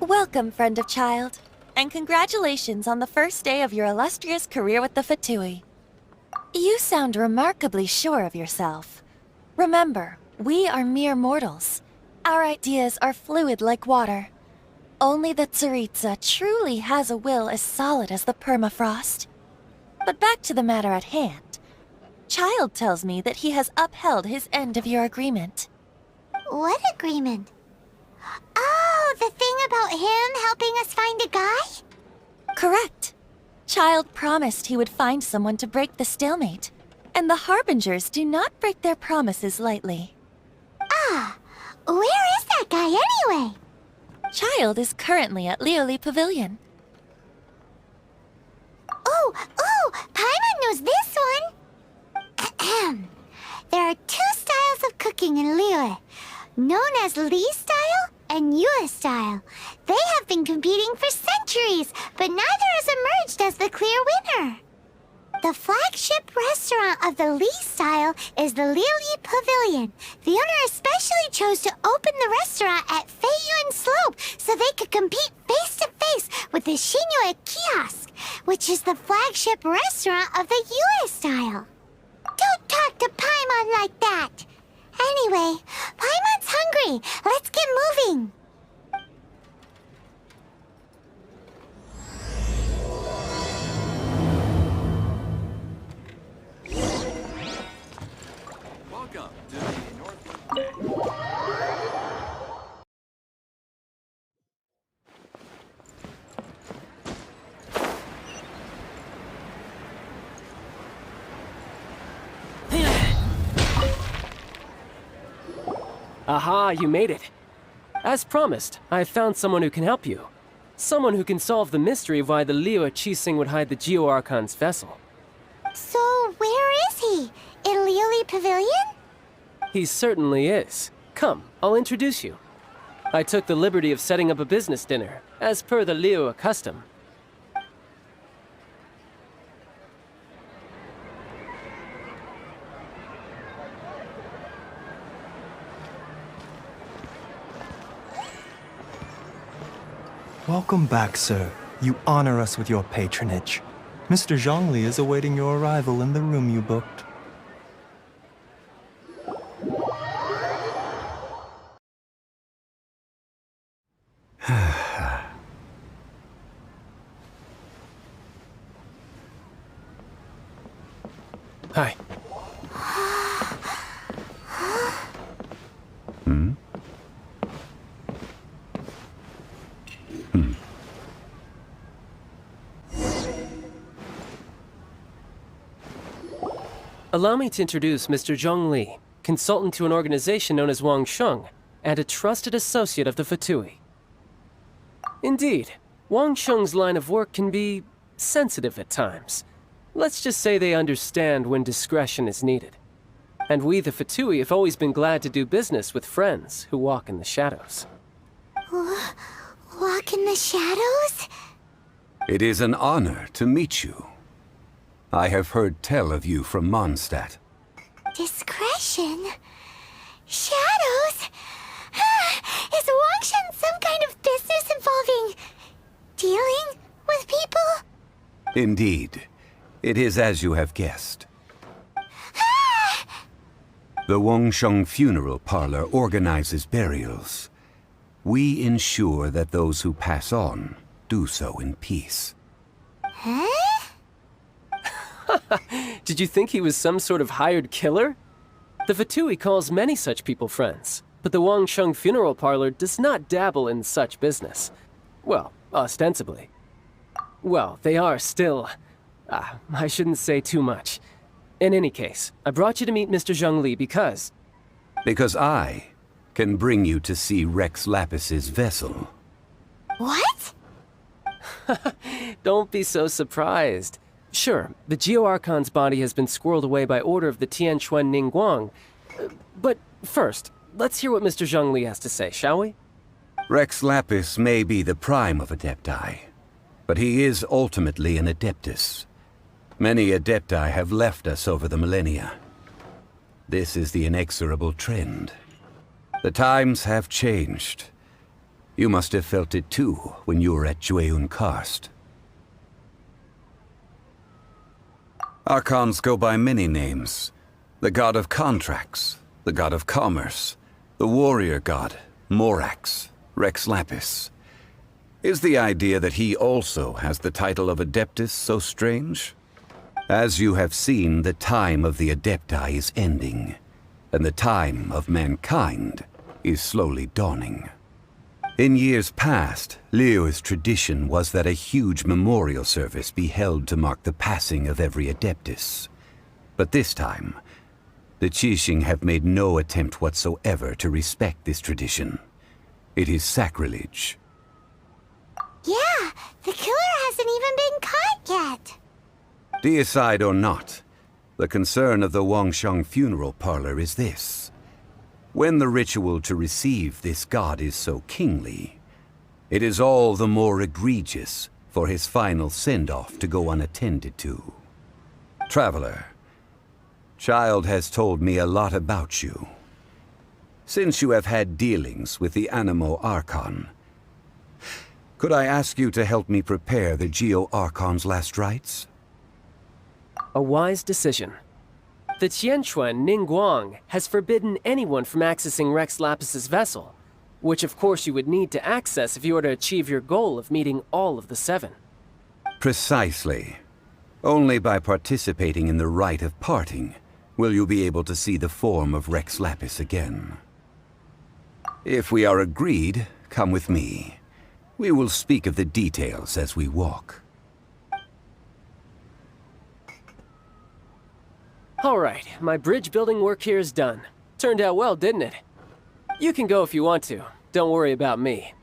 Welcome, friend of child, and congratulations on the first day of your illustrious career with the Fatui. You sound remarkably sure of yourself. Remember, we are mere mortals. Our ideas are fluid like water. Only the Tsaritsa truly has a will as solid as the permafrost. But back to the matter at hand. Child tells me that he has upheld his end of your agreement. What agreement? Oh, the thing about him helping us find a guy? Correct. Child promised he would find someone to break the stalemate, and the Harbingers do not break their promises lightly. Ah, where is that guy anyway? Child is currently at Lioli Pavilion. Oh, Paimon knows this one! There are two styles of cooking in Lioli, known as Li style and Yue style. They have been competing for centuries, but neither has emerged as the clear winner. The flagship restaurant of the Li style is the Lioli Pavilion. The owner especially chose to open the restaurant at Feiyuan Slope so they could compete face-to-face with the Xinyue Kiosk, which is the flagship restaurant of the Yue style. Don't talk to Paimon like that! Anyway, Paimon's hungry. Let's get moving. Welcome to the Northland. Aha, you made it. As promised, I found someone who can help you. Someone who can solve the mystery of why the Liu Qixing would hide the Geo-Archon's vessel. So, where is he? In Lioli Pavilion? He certainly is. Come, I'll introduce you. I took the liberty of setting up a business dinner, as per the Liu custom. Welcome back, sir. You honor us with your patronage. Mr. Zhongli is awaiting your arrival in the room you booked. Hi. Allow me to introduce Mr. Zhong Li, consultant to an organization known as Wangsheng, and a trusted associate of the Fatui. Indeed, Wangsheng's line of work can be sensitive at times. Let's just say they understand when discretion is needed. And we, the Fatui, have always been glad to do business with friends who walk in the shadows. Walk in the shadows? It is an honor to meet you. I have heard tell of you from Mondstadt. Discretion? Shadows? Is Wangsheng some kind of business involving dealing with people? Indeed. It is as you have guessed. The Wangsheng Funeral Parlor organizes burials. We ensure that those who pass on do so in peace. Huh? Did you think he was some sort of hired killer? The Fatui calls many such people friends, but the Wangsheng Funeral Parlor does not dabble in such business. Well, ostensibly. Well, they are still... I shouldn't say too much. In any case, I brought you to meet Mr. Zhong Li because... Because I can bring you to see Rex Lapis's vessel. What? Don't be so surprised. Sure, the Geo-Archon's body has been squirreled away by order of the Tianquan Ningguang. But first, let's hear what Mr. Zhong Li has to say, shall we? Rex Lapis may be the prime of Adepti, but he is ultimately an Adeptus. Many Adepti have left us over the millennia. This is the inexorable trend. The times have changed, You must have felt it too when you were at Jueyun Karst. Archons go by many names. The god of contracts, the god of commerce, the warrior god, Morax, Rex Lapis. Is the idea that he also has the title of Adeptus so strange? As you have seen, the time of the Adepti is ending, and the time of mankind is slowly dawning. In years past, Liyue's tradition was that a huge memorial service be held to mark the passing of every Adeptus. But this time, the Qixing have made no attempt whatsoever to respect this tradition. It is sacrilege. Yeah, the killer hasn't even been caught yet. Deicide or not, the concern of the Wangsheng funeral parlor is this. When the ritual to receive this god is so kingly, it is all the more egregious for his final send-off to go unattended to. Traveler, Child has told me a lot about you. Since you have had dealings with the Animo Archon, could I ask you to help me prepare the Geo Archon's last rites? A wise decision. The Tianquan Ningguang has forbidden anyone from accessing Rex Lapis's vessel, which of course you would need to access if you were to achieve your goal of meeting all of the 7. Precisely. Only by participating in the rite of parting will you be able to see the form of Rex Lapis again. If we are agreed, come with me. We will speak of the details as we walk. All right, my bridge building work here is done. Turned out well, didn't it? You can go if you want to. Don't worry about me.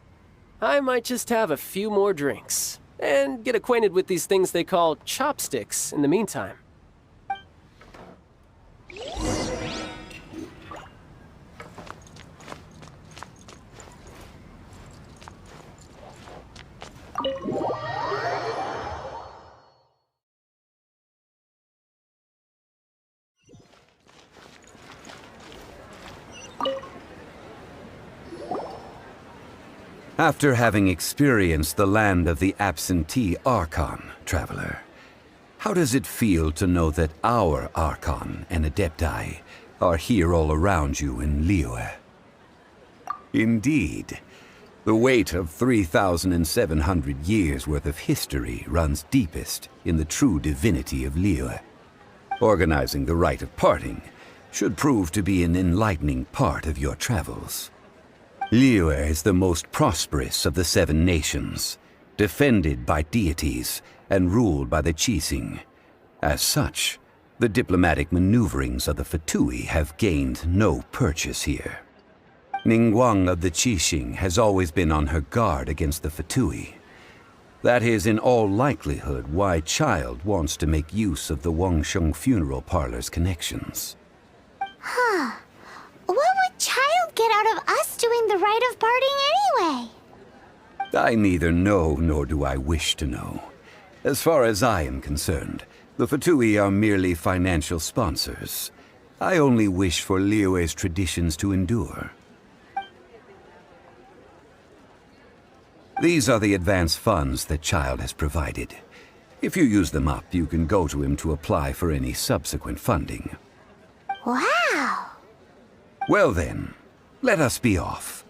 I might just have a few more drinks and get acquainted with these things they call chopsticks in the meantime. After having experienced the land of the absentee Archon, Traveler, how does it feel to know that our Archon and Adepti are here all around you in Liyue? Indeed, the weight of 3,700 years' worth of history runs deepest in the true divinity of Liyue. Organizing the rite of parting should prove to be an enlightening part of your travels. Liyue is the most prosperous of the 7 nations, defended by deities and ruled by the Qixing. As such, the diplomatic maneuverings of the Fatui have gained no purchase here. Ningguang of the Qixing has always been on her guard against the Fatui. That is in all likelihood why Child wants to make use of the Wangsheng funeral parlor's connections. Huh. What would Child get out of us doing the rite of parting anyway? I neither know nor do I wish to know. As far as I am concerned, the Fatui are merely financial sponsors. I only wish for Liyue's traditions to endure. These are the advance funds that Child has provided. If you use them up, you can go to him to apply for any subsequent funding. Wow! Well then, let us be off.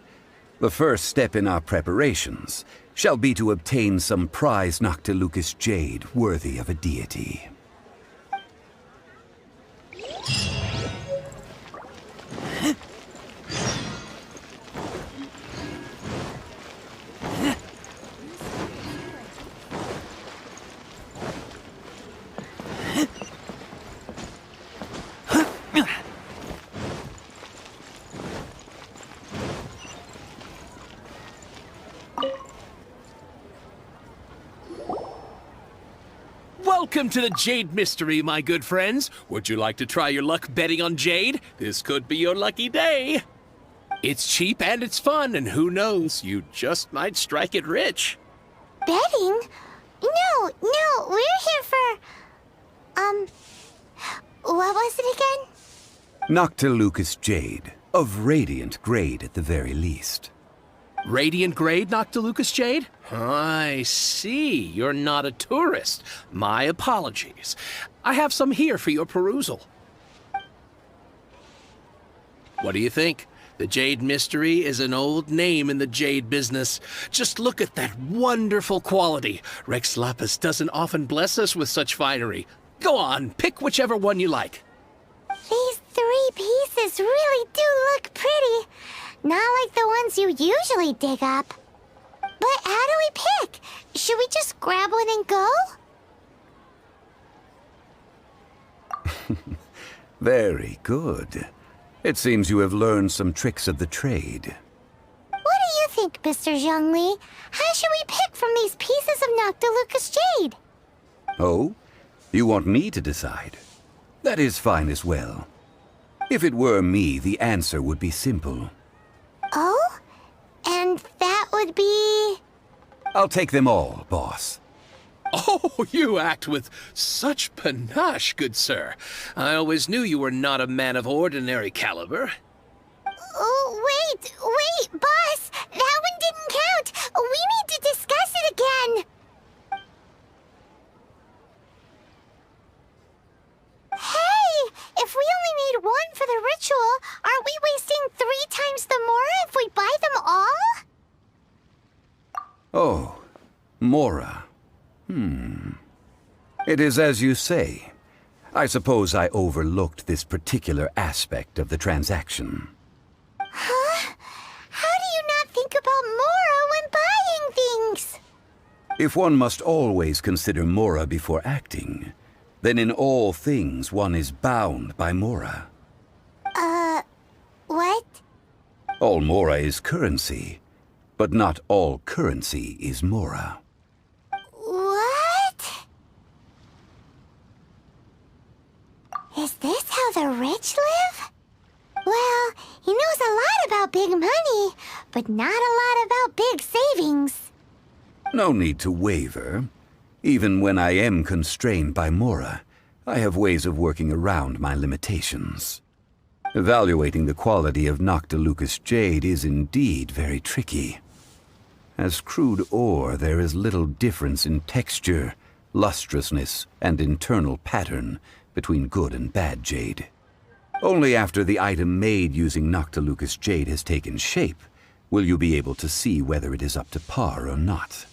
The first step in our preparations shall be to obtain some prize Noctilucous jade worthy of a deity. Welcome to the Jade Mystery, my good friends. Would you like to try your luck betting on Jade? This could be your lucky day. It's cheap and it's fun, and who knows, you just might strike it rich. Betting? No, we're here for... what was it again? Noctilucous jade, of radiant grade at the very least. Radiant grade Noctilucous jade? I see. You're not a tourist. My apologies. I have some here for your perusal. What do you think? The Jade Mystery is an old name in the jade business. Just look at that wonderful quality. Rex Lapis doesn't often bless us with such finery. Go on, pick whichever one you like. These 3 pieces really do look pretty. Not like the ones you usually dig up. But how do we pick? Should we just grab one and go? Very good. It seems you have learned some tricks of the trade. What do you think, Mr. Zhongli? How should we pick from these pieces of Noctilucous jade? Oh? You want me to decide? That is fine as well. If it were me, the answer would be simple. Oh? And that would be... I'll take them all, boss. Oh, you act with such panache, good sir. I always knew you were not a man of ordinary caliber. Oh, wait, boss! That one didn't count! We need to discuss it again! Hey! If we only need one for the ritual, aren't we wasting 3 times the Mora if we buy them all? Oh, Mora. It is as you say. I suppose I overlooked this particular aspect of the transaction. Huh? How do you not think about Mora when buying things? If one must always consider Mora before acting, then in all things one is bound by Mora. What? All Mora is currency, but not all currency is Mora. What? Is this how the rich live? Well, he knows a lot about big money, but not a lot about big savings. No need to waver. Even when I am constrained by Mora, I have ways of working around my limitations. Evaluating the quality of Noctilucous jade is indeed very tricky. As crude ore, there is little difference in texture, lustrousness, and internal pattern between good and bad jade. Only after the item made using Noctilucous jade has taken shape will you be able to see whether it is up to par or not.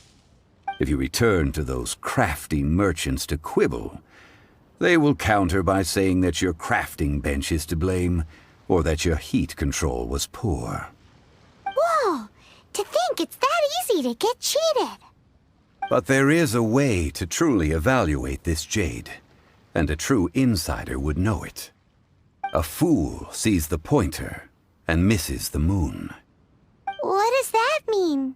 If you return to those crafty merchants to quibble, they will counter by saying that your crafting bench is to blame, or that your heat control was poor. Whoa! To think it's that easy to get cheated. But there is a way to truly evaluate this jade, and a true insider would know it. A fool sees the pointer and misses the moon. What does that mean?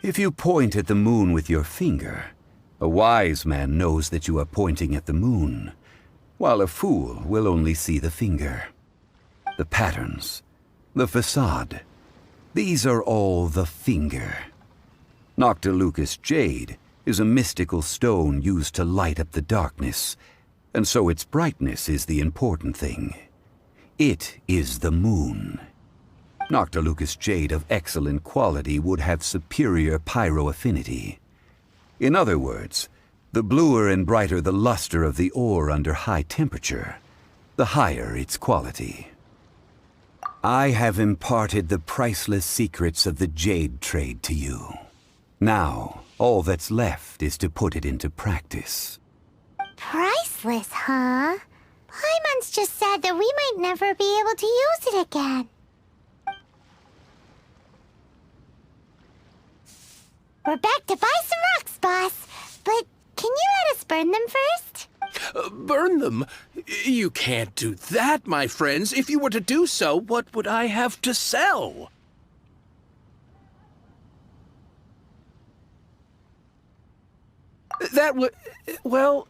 If you point at the moon with your finger, a wise man knows that you are pointing at the moon, while a fool will only see the finger. The patterns, the facade, these are all the finger. Noctilucous jade is a mystical stone used to light up the darkness, and so its brightness is the important thing. It is the moon. Noctilucous jade of excellent quality would have superior pyroaffinity. In other words, the bluer and brighter the luster of the ore under high temperature, the higher its quality. I have imparted the priceless secrets of the jade trade to you. Now, all that's left is to put it into practice. Priceless, huh? Paimon's just said that we might never be able to use it again. We're back to buy some rocks, boss. But can you let us burn them first? Burn them? You can't do that, my friends. If you were to do so, what would I have to sell? That would... well...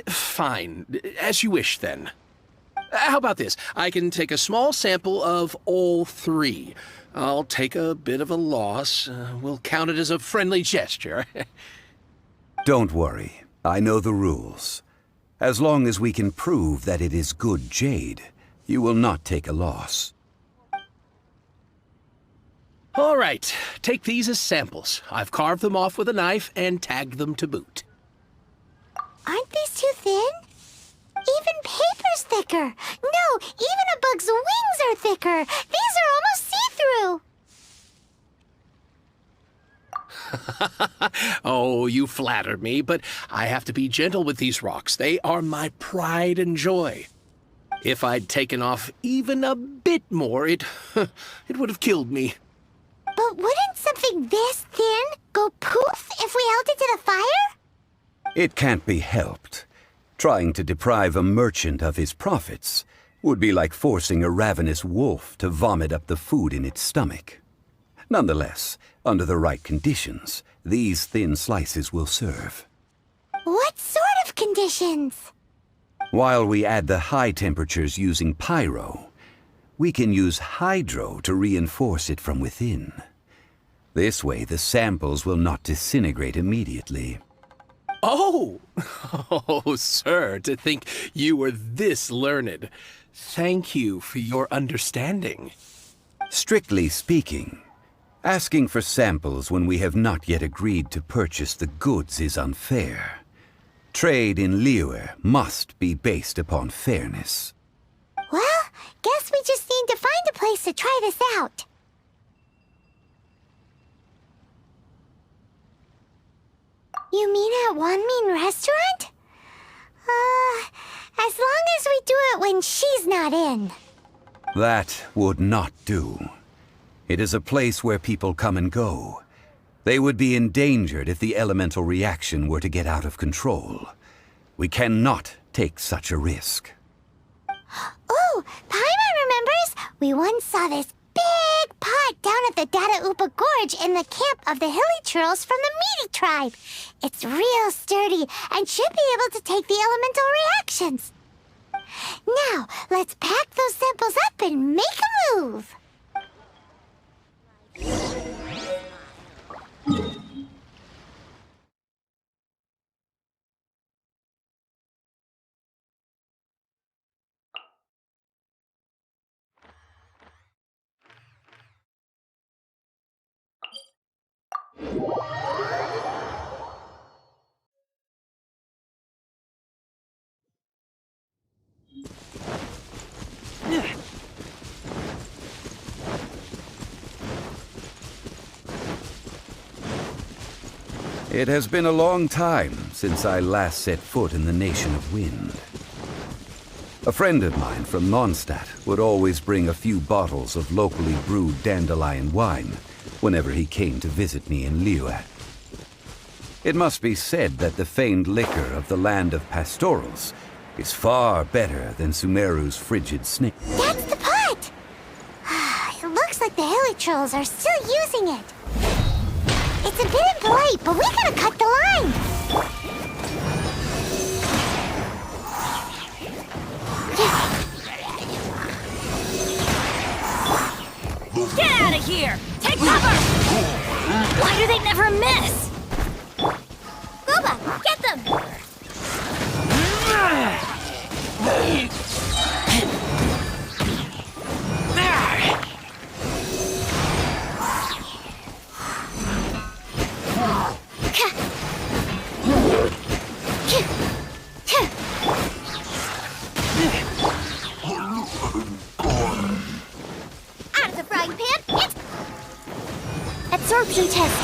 fine. As you wish, then. How about this? I can take a small sample of all 3. I'll take a bit of a loss. We'll count it as a friendly gesture. Don't worry. I know the rules. As long as we can prove that it is good jade, you will not take a loss. All right, take these as samples. I've carved them off with a knife and tagged them to boot. Aren't these too thin? Even paper's thicker. No, even a bug's wings are thicker. These are almost see-through. Oh, you flatter me, but I have to be gentle with these rocks. They are my pride and joy. If I'd taken off even a bit more, it would have killed me. But wouldn't something this thin go poof if we held it to the fire? It can't be helped. Trying to deprive a merchant of his profits would be like forcing a ravenous wolf to vomit up the food in its stomach. Nonetheless, under the right conditions, these thin slices will serve. What sort of conditions? While we add the high temperatures using pyro, we can use hydro to reinforce it from within. This way, the samples will not disintegrate immediately. Oh! Oh, sir, to think you were this learned. Thank you for your understanding. Strictly speaking, asking for samples when we have not yet agreed to purchase the goods is unfair. Trade in Liyue must be based upon fairness. Well, guess we just need to find a place to try this out. You mean at Wanmin Restaurant? As long as we do it when she's not in. That would not do. It is a place where people come and go. They would be endangered if the elemental reaction were to get out of control. We cannot take such a risk. Oh, Paimon remembers! We once saw this big pot down at the Data Upa Gorge in the camp of the hilly churls from the Meaty tribe. It's real sturdy and should be able to take the elemental reactions. Now, let's pack those samples up and make a move. It has been a long time since I last set foot in the Nation of Wind. A friend of mine from Mondstadt would always bring a few bottles of locally brewed dandelion wine whenever he came to visit me in Liyue. It must be said that the famed liquor of the land of pastorals is far better than Sumeru's frigid snake. That's the pot! It looks like the hilly trolls are still using it. It's a bit impolite, but we gotta cut the line! Get out of here! Take cover! Why do they never miss? Gooba, get them! Out of the frying pan, it's... Absorption test.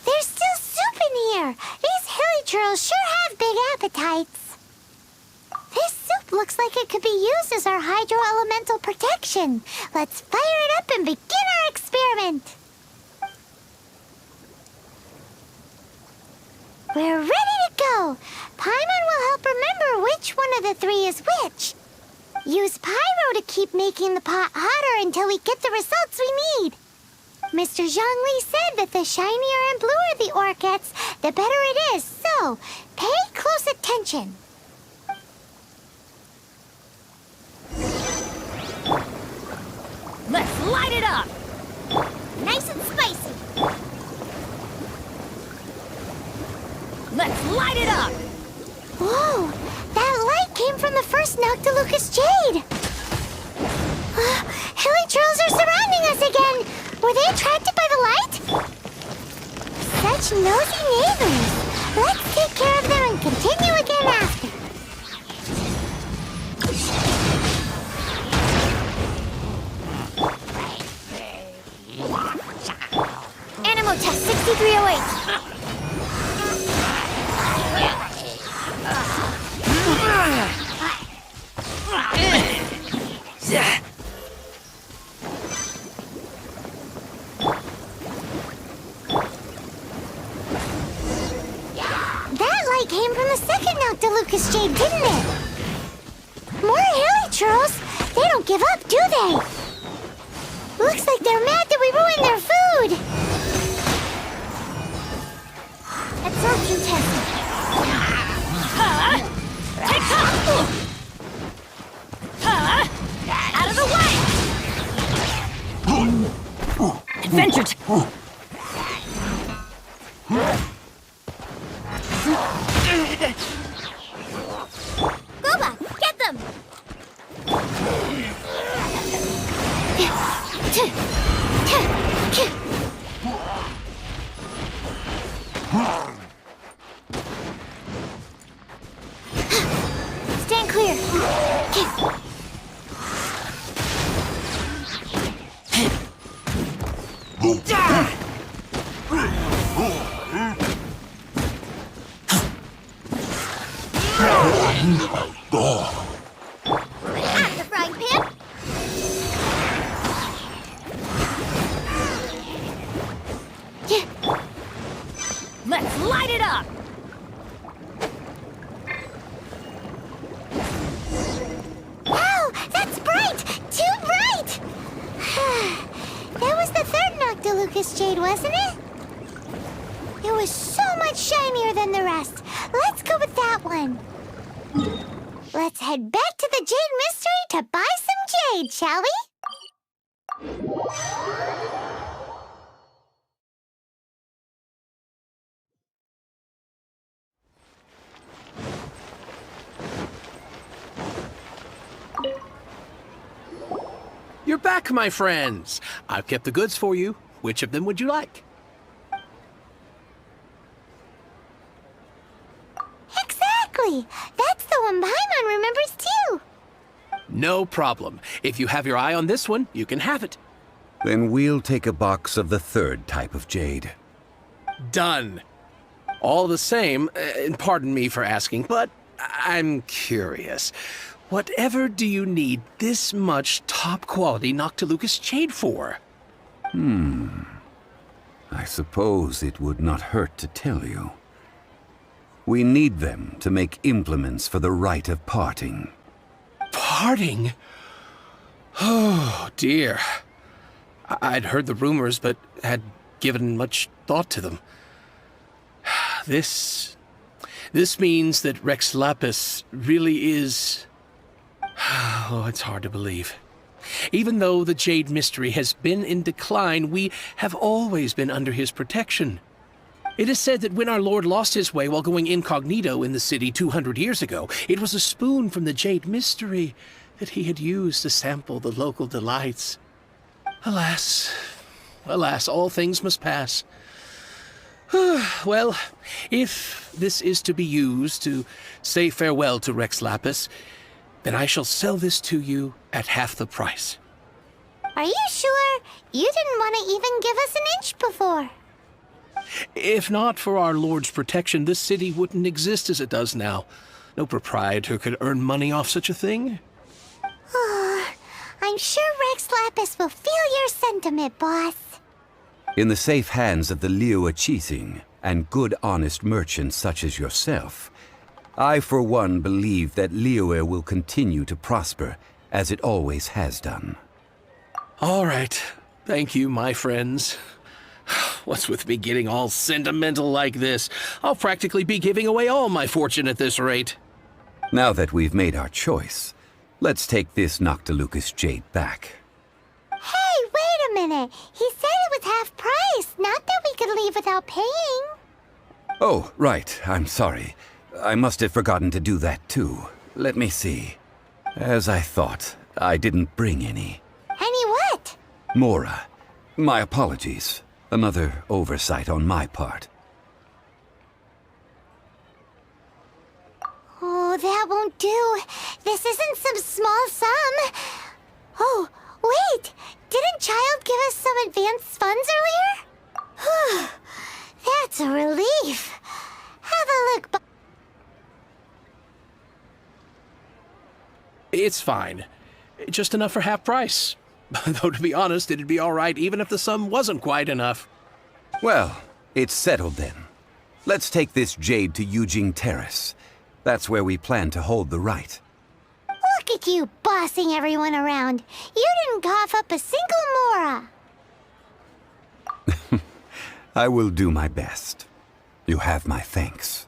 There's still soup in here. These hilly churls sure have big appetites. This soup looks like it could be used as our hydro-elemental protection. Let's fire it up and begin our experiment. We're ready to go. Paimon will help remember which one of the three is which. Use pyro to keep making the pot hotter until we get the results we need. Mr. Zhongli said that the shinier and bluer the ore gets, the better it is. So, pay close attention. Let's light it up! Nice and spicy. Let's light it up! Whoa! That light came from the first Noctilucous Jade! Hilly trolls are surrounding us again! Were they attracted by the light? Such nosy neighbors! Let's take care of them and continue again after. Animal test 6308. That light came from the second Noctilucous Jade, didn't it? More hilly churls. They don't give up, do they? Looks like they're mad that we ruined their food. Absorption testing. Take cover! Out of the way! Adventure Goba, get them! Stand clear. At the frying pan. Let's light it up! Wow, that's bright! Too bright! That was the third Noctilucous Jade, wasn't it? It was so much shinier than the rest. Let's go with that one. Let's head back to the Jade Mystery to buy some jade, shall we? You're back, my friends. I've kept the goods for you. Which of them would you like? Exactly! That's the one Paimon remembers too! No problem. If you have your eye on this one, you can have it. Then we'll take a box of the third type of jade. Done. All the same, and pardon me for asking, but I'm curious. Whatever do you need this much top-quality Noctilucous Jade for? I suppose it would not hurt to tell you. We need them to make implements for the rite of parting. Parting? Oh, dear. I'd heard the rumors, but had given much thought to them. This means that Rex Lapis really is... Oh, it's hard to believe. Even though the Jade Mystery has been in decline, we have always been under his protection. It is said that when our Lord lost his way while going incognito in the city 200 years ago, it was a spoon from the Jade Mystery that he had used to sample the local delights. Alas, alas, all things must pass. Well, if this is to be used to say farewell to Rex Lapis, then I shall sell this to you at half the price. Are you sure? You didn't want to even give us an inch before. If not for our Lord's protection, this city wouldn't exist as it does now. No proprietor could earn money off such a thing. I'm sure Rex Lapis will feel your sentiment, boss. In the safe hands of the Liyue Qixing and good honest merchants such as yourself, I for one believe that Liyue will continue to prosper as it always has done. All right. Thank you, my friends. What's with me getting all sentimental like this? I'll practically be giving away all my fortune at this rate. Now that we've made our choice, let's take this Noctilucous Jade back. Hey, wait a minute. He said it was half price, not that we could leave without paying. Oh, right. I'm sorry. I must have forgotten to do that too. Let me see. As I thought, I didn't bring any. Any what? Mora, my apologies. Another oversight on my part. Oh, that won't do. This isn't some small sum. Oh, wait! Didn't Child give us some advanced funds earlier? Whew. That's a relief. Have a look. It's fine. Just enough for half price. Though, to be honest, it'd be all right even if the sum wasn't quite enough. Well, it's settled then. Let's take this jade to Yujing Terrace. That's where we plan to hold the rite. Look at you bossing everyone around. You didn't cough up a single mora. I will do my best. You have my thanks.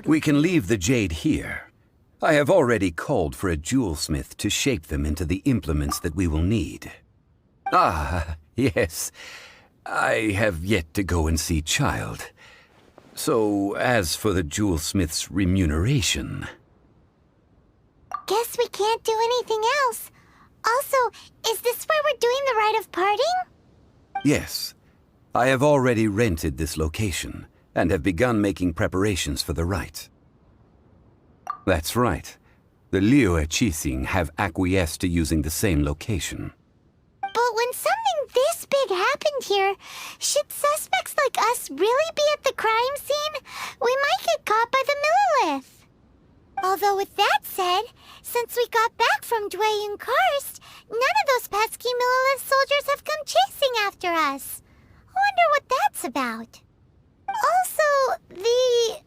We can leave the jade here. I have already called for a jewelsmith to shape them into the implements that we will need. Ah, yes. I have yet to go and see Child. So, as for the jewelsmith's remuneration... Guess we can't do anything else. Also, is this where we're doing the rite of parting? Yes. I have already rented this location, and have begun making preparations for the rite. That's right. The Liyue Qixing have acquiesced to using the same location. But when something this big happened here, should suspects like us really be at the crime scene? We might get caught by the Millilith. Although with that said, since we got back from Dwayne Karst, none of those pesky Millilith soldiers have come chasing after us. I wonder what that's about. Also, the,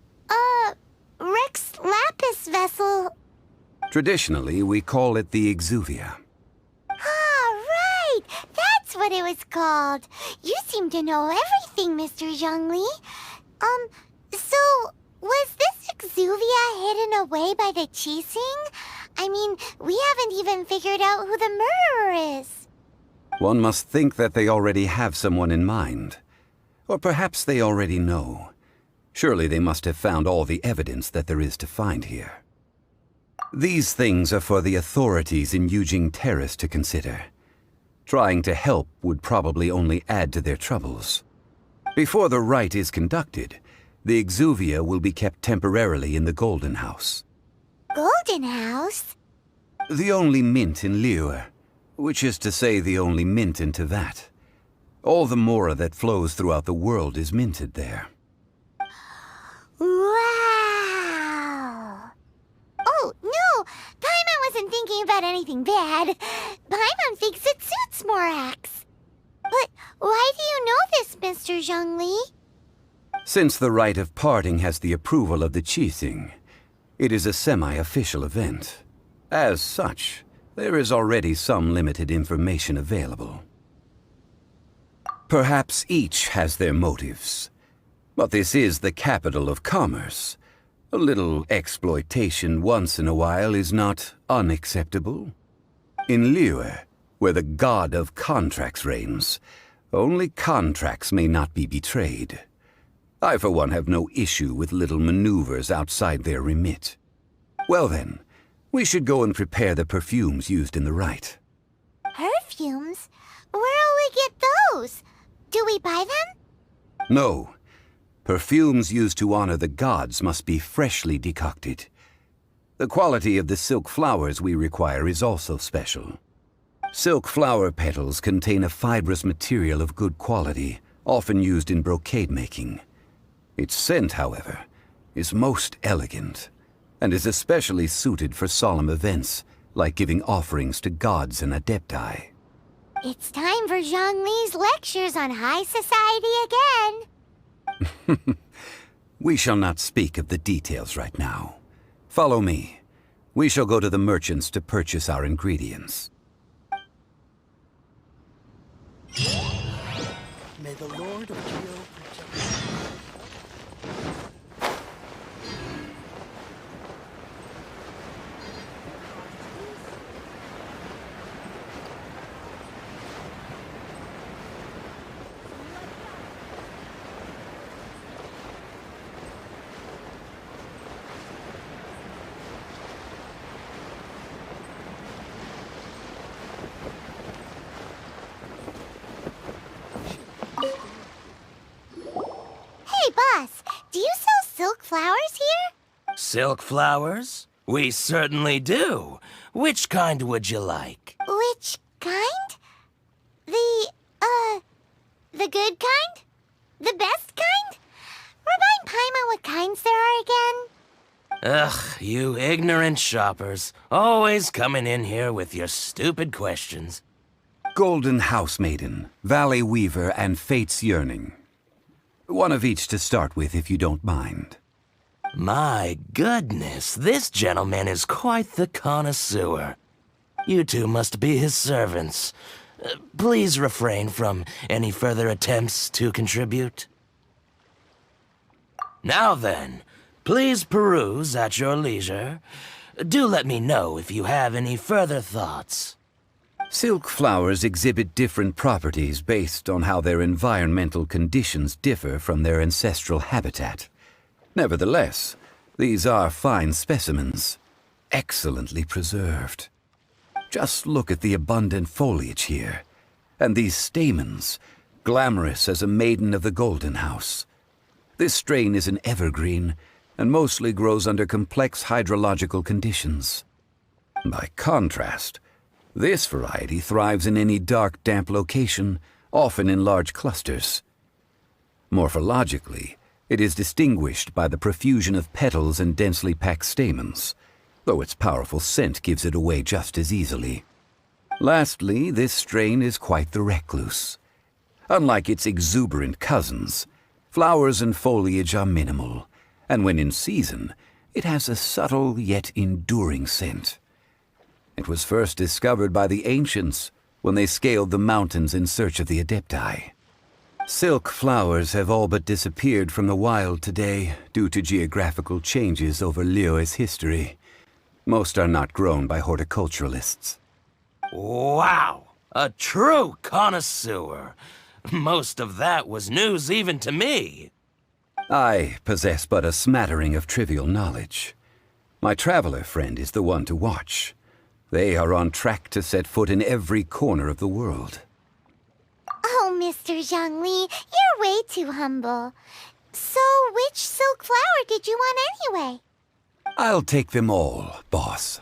Rex Lapis vessel... Traditionally, we call it the Exuvia. Ah, right! That's what it was called. You seem to know everything, Mr. Zhongli. So, was this Exuvia hidden away by the Qixing? I mean, we haven't even figured out who the murderer is. One must think that they already have someone in mind. Or perhaps they already know. Surely they must have found all the evidence that there is to find here. These things are for the authorities in Yujing Terrace to consider. Trying to help would probably only add to their troubles. Before the rite is conducted, the Exuvia will be kept temporarily in the Golden House. Golden House? The only mint in Liyue, which is to say the only mint in Teyvat. All the mora that flows throughout the world is minted there. Wow! Oh, no! Paimon wasn't thinking about anything bad. Paimon thinks it suits Morax. But why do you know this, Mr. Zhongli? Since the rite of parting has the approval of the Qixing, it is a semi-official event. As such, there is already some limited information available. Perhaps each has their motives. But this is the capital of commerce. A little exploitation once in a while is not unacceptable. In Liyue, where the god of contracts reigns, only contracts may not be betrayed. I, for one, have no issue with little maneuvers outside their remit. Well then, we should go and prepare the perfumes used in the rite. Perfumes? Where'll we get those? Do we buy them? No. Perfumes used to honor the gods must be freshly decocted. The quality of the silk flowers we require is also special. Silk flower petals contain a fibrous material of good quality, often used in brocade making. Its scent, however, is most elegant, and is especially suited for solemn events, like giving offerings to gods and adepti. It's time for Zhongli's lectures on high society again. We shall not speak of the details right now. Follow me. We shall go to the merchants to purchase our ingredients. May the Lord of Geo protect. Hey, boss, do you sell silk flowers here? Silk flowers? We certainly do. Which kind would you like? Which kind? The good kind? The best kind? Remind Paimon what kinds there are again. Ugh, you ignorant shoppers. Always coming in here with your stupid questions. Golden Housemaiden, Valley Weaver, and Fate's Yearning. One of each to start with, if you don't mind. My goodness, this gentleman is quite the connoisseur. You two must be his servants. Please refrain from any further attempts to contribute. Now then, please peruse at your leisure. Do let me know if you have any further thoughts. Silk flowers exhibit different properties based on how their environmental conditions differ from their ancestral habitat. Nevertheless, these are fine specimens, excellently preserved. Just look at the abundant foliage here, and these stamens, glamorous as a maiden of the Golden House. This strain is an evergreen, and mostly grows under complex hydrological conditions. By contrast, this variety thrives in any dark, damp location, often in large clusters. Morphologically, it is distinguished by the profusion of petals and densely packed stamens, though its powerful scent gives it away just as easily. Lastly, this strain is quite the recluse. Unlike its exuberant cousins, flowers and foliage are minimal, and when in season, it has a subtle yet enduring scent. It was first discovered by the ancients when they scaled the mountains in search of the adepti. Silk flowers have all but disappeared from the wild today due to geographical changes over Liyue's history. Most are not grown by horticulturalists. Wow! A true connoisseur. Most of that was news even to me. I possess but a smattering of trivial knowledge. My traveler friend is the one to watch. They are on track to set foot in every corner of the world. Oh, Mr. Zhongli, you're way too humble. So, which silk flower did you want anyway? I'll take them all, boss.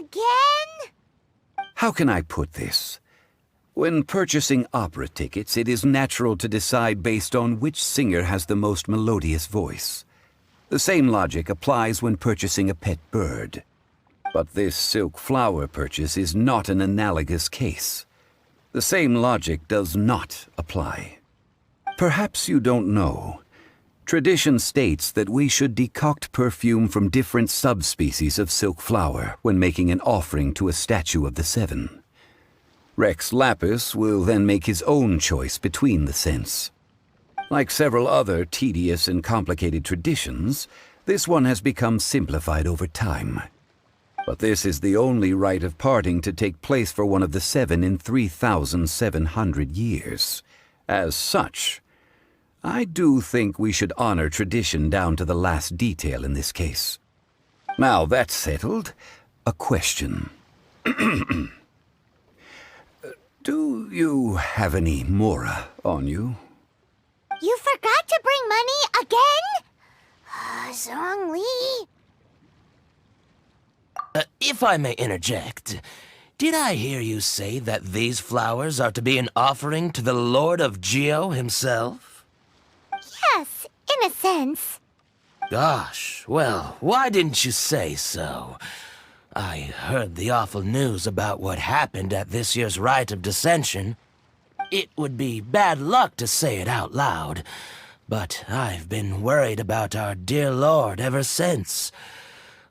Again? How can I put this? When purchasing opera tickets, it is natural to decide based on which singer has the most melodious voice. The same logic applies when purchasing a pet bird. But this silk flower purchase is not an analogous case. The same logic does not apply. Perhaps you don't know. Tradition states that we should decoct perfume from different subspecies of silk flower when making an offering to a statue of the seven. Rex Lapis will then make his own choice between the scents. Like several other tedious and complicated traditions, this one has become simplified over time. But this is the only rite of parting to take place for one of the seven in 3,700 years. As such, I do think we should honor tradition down to the last detail in this case. Now that's settled, a question. Do you have any mora on you? You forgot to bring money again? Zhongli. if I may interject, did I hear you say that these flowers are to be an offering to the Lord of Geo himself? Yes, in a sense. Gosh, well, why didn't you say so? I heard the awful news about what happened at this year's Rite of Dissension. It would be bad luck to say it out loud, but I've been worried about our dear Lord ever since.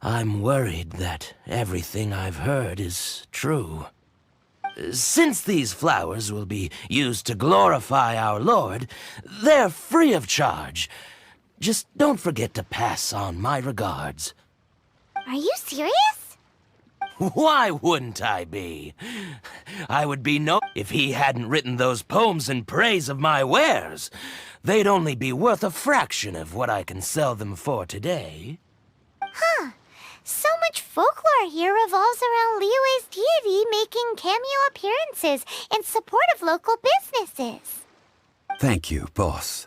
I'm worried that everything I've heard is true. Since these flowers will be used to glorify our Lord, they're free of charge. Just don't forget to pass on my regards. Are you serious? Why wouldn't I be? I would be no if he hadn't written those poems in praise of my wares. They'd only be worth a fraction of what I can sell them for today. Huh. So much folklore here revolves around Liyue's deity making cameo appearances in support of local businesses. Thank you, boss.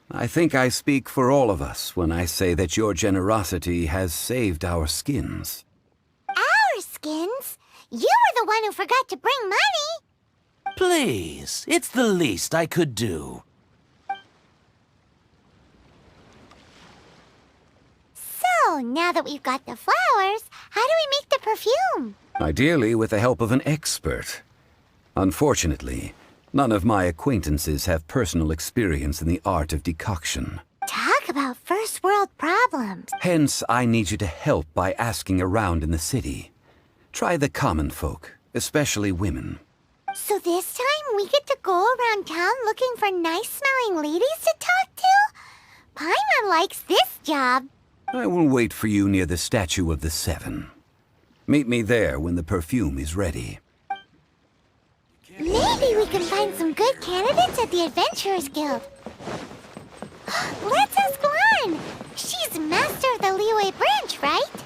I think I speak for all of us when I say that your generosity has saved our skins. Our skins? You were the one who forgot to bring money. Please, it's the least I could do. So, now that we've got the flowers, how do we make the perfume? Ideally with the help of an expert. Unfortunately, none of my acquaintances have personal experience in the art of decoction. Talk about first world problems. Hence, I need you to help by asking around in the city. Try the common folk, especially women. So this time we get to go around town looking for nice-smelling ladies to talk to? Paimon likes this job. I will wait for you near the Statue of the Seven. Meet me there when the perfume is ready. Maybe we can find some good candidates at the Adventurers Guild. Let's ask Lan. She's master of the Liyue branch, right?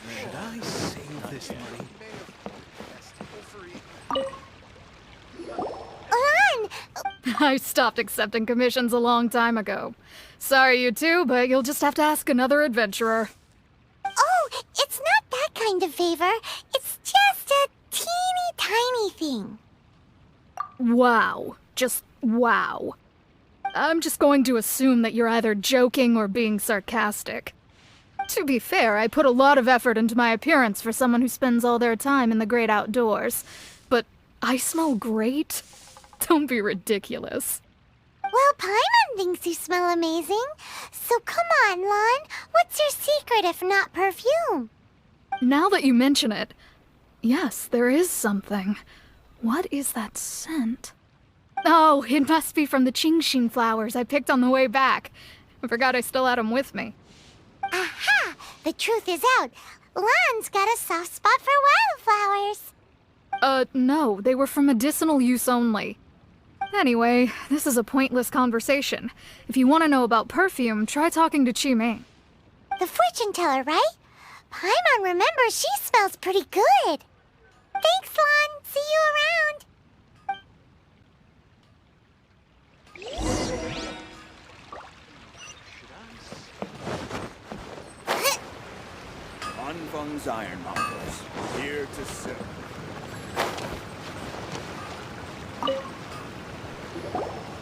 Should I save this money? Lan! I stopped accepting commissions a long time ago. Sorry, you two, but you'll just have to ask another adventurer. Oh, it's not that kind of favor. It's just a teeny tiny thing. Wow. Just wow. I'm just going to assume that you're either joking or being sarcastic. To be fair, I put a lot of effort into my appearance for someone who spends all their time in the great outdoors. But I smell great? Don't be ridiculous. Well, Paimon thinks you smell amazing. So come on, Lan. What's your secret if not perfume? Now that you mention it, yes, there is something. What is that scent? Oh, it must be from the Qingshin flowers I picked on the way back. I forgot I still had them with me. Aha! The truth is out. Lan's got a soft spot for wildflowers. No, they were for medicinal use only. Anyway, this is a pointless conversation. If you want to know about perfume, try talking to Qiming. The fortune teller, right? Paimon remembers she smells pretty good. Thanks, Lan. See you around. Anfang's ironmongers, here to serve.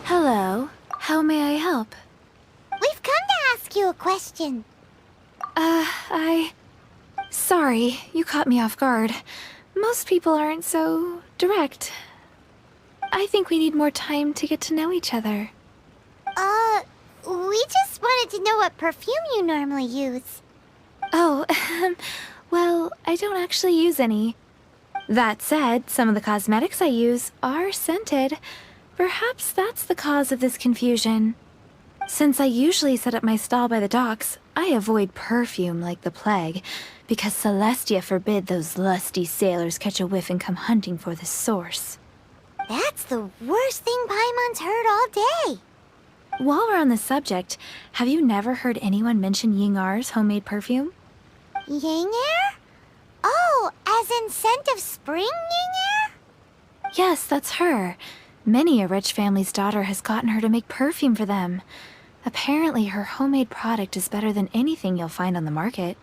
Hello. How may I help? We've come to ask you a question. Sorry, you caught me off guard. Most people aren't so direct. I think we need more time to get to know each other. We just wanted to know what perfume you normally use. Oh, well, I don't actually use any. That said, some of the cosmetics I use are scented. Perhaps that's the cause of this confusion. Since I usually set up my stall by the docks, I avoid perfume like the plague, because Celestia forbid those lusty sailors catch a whiff and come hunting for the source. That's the worst thing Paimon's heard all day. While we're on the subject, have you never heard anyone mention Yingar's homemade perfume? Yingar? Oh, as in scent of spring, Yingar? Yes, that's her. Many a rich family's daughter has gotten her to make perfume for them. Apparently, her homemade product is better than anything you'll find on the market.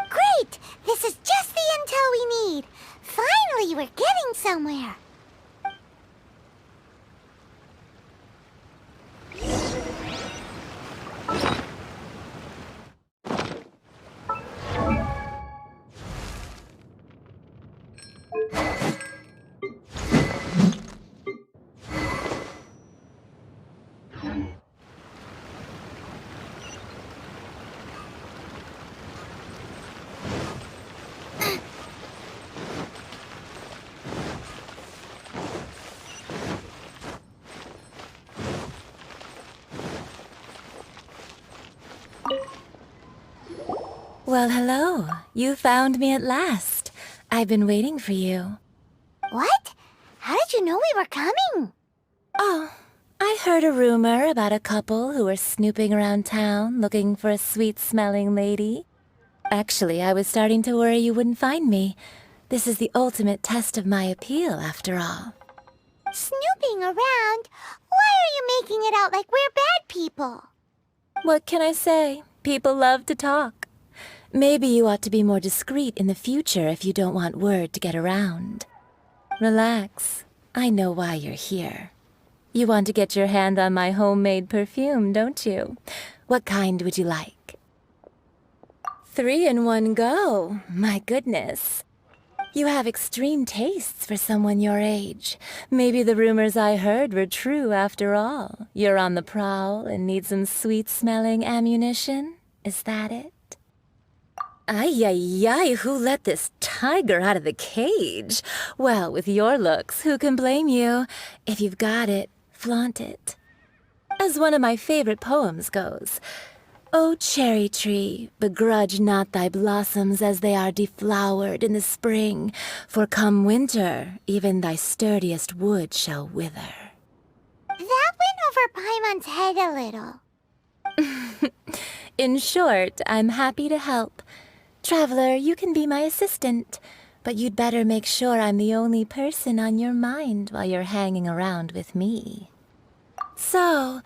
Great! This is just the intel we need. Finally, we're getting somewhere. Well, hello. You found me at last. I've been waiting for you. What? How did you know we were coming? Oh, I heard a rumor about a couple who were snooping around town looking for a sweet-smelling lady. Actually, I was starting to worry you wouldn't find me. This is the ultimate test of my appeal, after all. Snooping around? Why are you making it out like we're bad people? What can I say? People love to talk. Maybe you ought to be more discreet in the future if you don't want word to get around. Relax. I know why you're here. You want to get your hand on my homemade perfume, don't you? What kind would you like? 3 in one go. My goodness. You have extreme tastes for someone your age. Maybe the rumors I heard were true after all. You're on the prowl and need some sweet-smelling ammunition? Is that it? Ay, ay, ay, who let this tiger out of the cage? Well, with your looks, who can blame you? If you've got it, flaunt it. As one of my favorite poems goes, "O cherry tree, begrudge not thy blossoms as they are deflowered in the spring, for come winter, even thy sturdiest wood shall wither." That went over Paimon's head a little. In short, I'm happy to help. Traveler, you can be my assistant, but you'd better make sure I'm the only person on your mind while you're hanging around with me. So,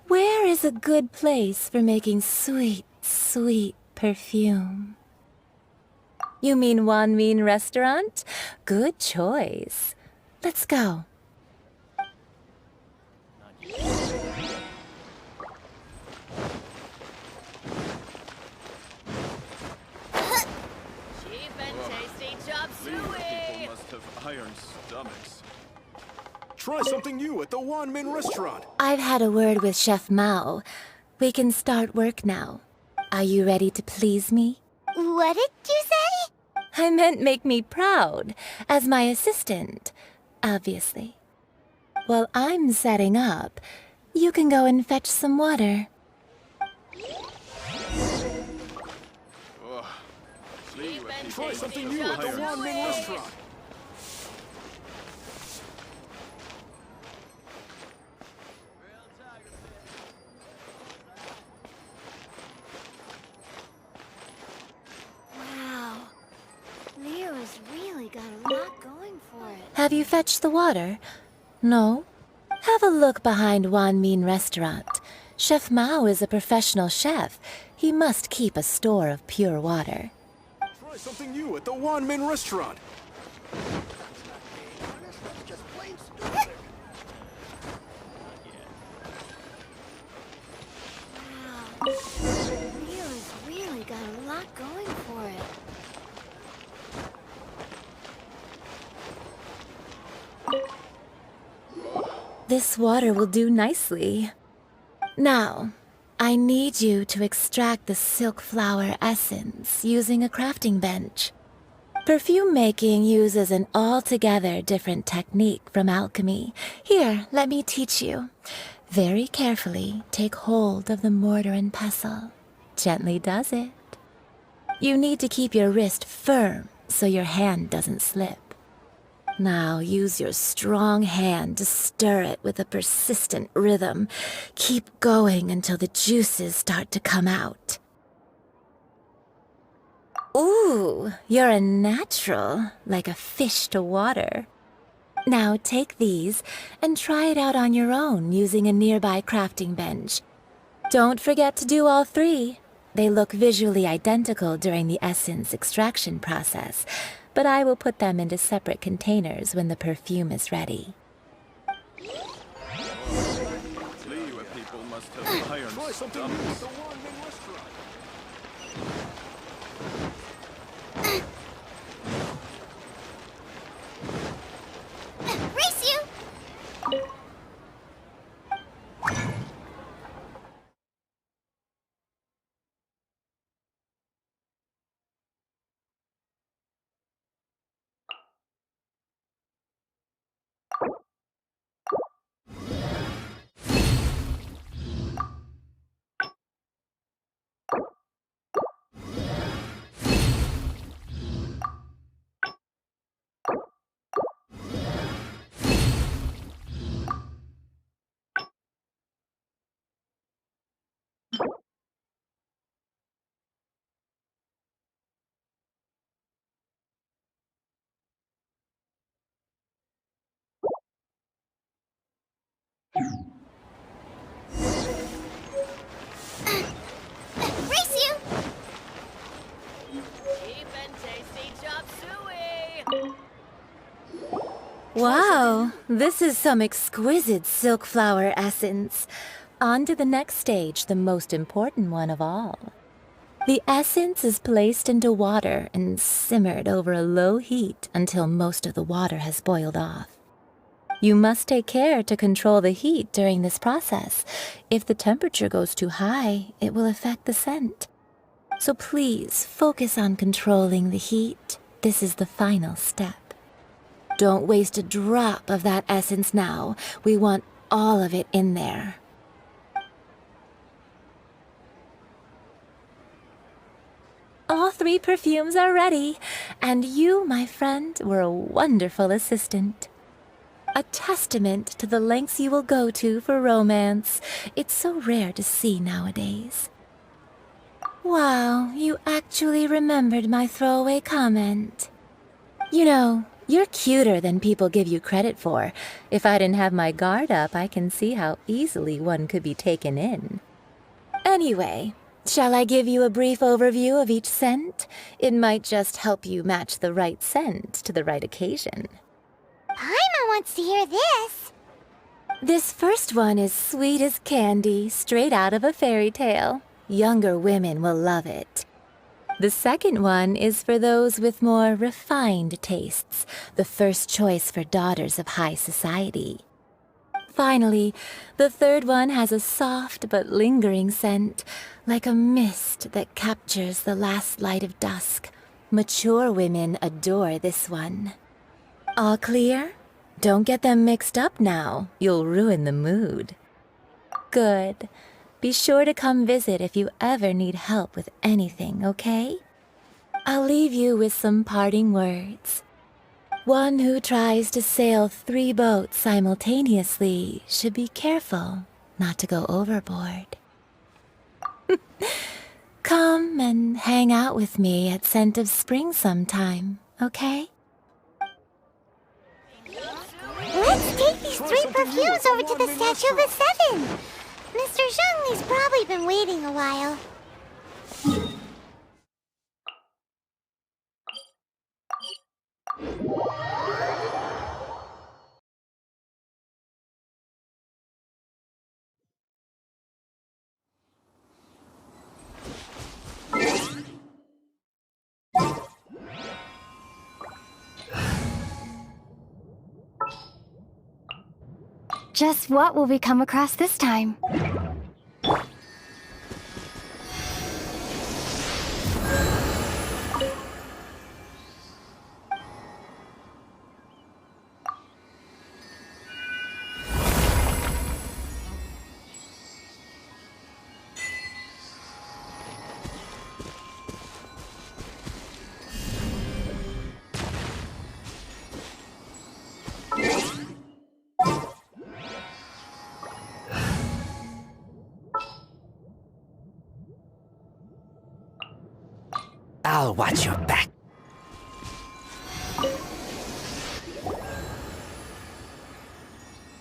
where is a good place for making sweet, sweet perfume? You mean Wanmin Restaurant? Good choice. Let's go. People must have iron stomachs. Try something new at the Wanmin restaurant. I've had a word with Chef Mao. We can start work now. Are you ready to please me? What did you say? I meant make me proud, as my assistant, obviously. While I'm setting up, you can go and fetch some water. Try something new at the Wanmin restaurant. Wow. Leo's really got a lot going for it. Have you fetched the water? No? Have a look behind Wanmin Restaurant. Chef Mao is a professional chef. He must keep a store of pure water. Try something new at the Wanmin restaurant. Leo's really got a lot going for it. This water will do nicely. Now, I need you to extract the silk flower essence using a crafting bench. Perfume making uses an altogether different technique from alchemy. Here, let me teach you. Very carefully take hold of the mortar and pestle. Gently does it. You need to keep your wrist firm so your hand doesn't slip. Now use your strong hand to stir it with a persistent rhythm. Keep going until the juices start to come out. Ooh, you're a natural, like a fish to water. Now take these and try it out on your own using a nearby crafting bench. Don't forget to do all three. They look visually identical during the essence extraction process, but I will put them into separate containers when the perfume is ready. Liyue people must have iron stomachs. Race you! Race you! Cheap and tasty chop suey! Wow, this is some exquisite silk flower essence. On to the next stage, the most important one of all. The essence is placed into water and simmered over a low heat until most of the water has boiled off. You must take care to control the heat during this process. If the temperature goes too high, it will affect the scent. So please focus on controlling the heat. This is the final step. Don't waste a drop of that essence now. We want all of it in there. All three perfumes are ready, and you, my friend, were a wonderful assistant. A testament to the lengths you will go to for romance. It's so rare to see nowadays. Wow, you actually remembered my throwaway comment. You know, you're cuter than people give you credit for. If I didn't have my guard up, I can see how easily one could be taken in. Anyway, shall I give you a brief overview of each scent? It might just help you match the right scent to the right occasion. Paimon wants to hear this. This first one is sweet as candy, straight out of a fairy tale. Younger women will love it. The second one is for those with more refined tastes, the first choice for daughters of high society. Finally, the third one has a soft but lingering scent, like a mist that captures the last light of dusk. Mature women adore this one. All clear? Don't get them mixed up now. You'll ruin the mood. Good. Be sure to come visit if you ever need help with anything, okay? I'll leave you with some parting words. One who tries to sail 3 boats simultaneously should be careful not to go overboard. Come and hang out with me at Scent of Spring sometime, okay? Let's take these 3 perfumes over to the Statue of the Seven. Mr. Zhongli's probably been waiting a while. Just what will we come across this time? I'll watch your back.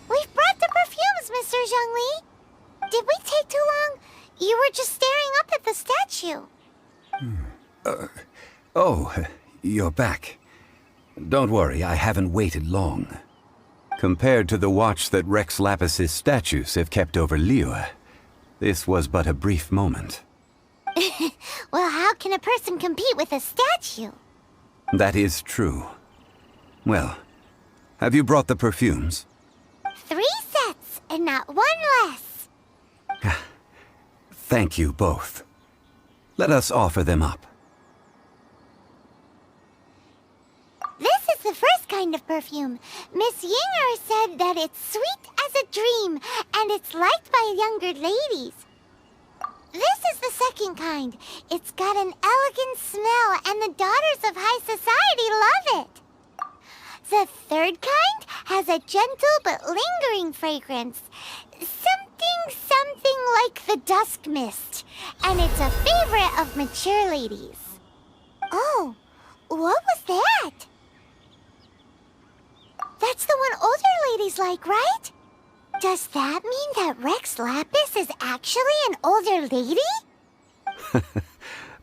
We've brought the perfumes, Mr. Zhongli. Did we take too long? You were just staring up at the statue. Oh, you're back. Don't worry, I haven't waited long. Compared to the watch that Rex Lapis's statues have kept over Liyue, this was but a brief moment. Well, how can a person compete with a statue? That is true. Well, have you brought the perfumes? 3 sets, and not 1 less. Thank you both. Let us offer them up. This is the first kind of perfume. Miss Yinger said that it's sweet as a dream, and it's liked by younger ladies. This is the second kind. It's got an elegant smell, and the daughters of high society love it. The third kind has a gentle but lingering fragrance. Something like the dusk mist. And it's a favorite of mature ladies. Oh, what was that? That's the one older ladies like, right? Does that mean that Rex Lapis is actually an older lady?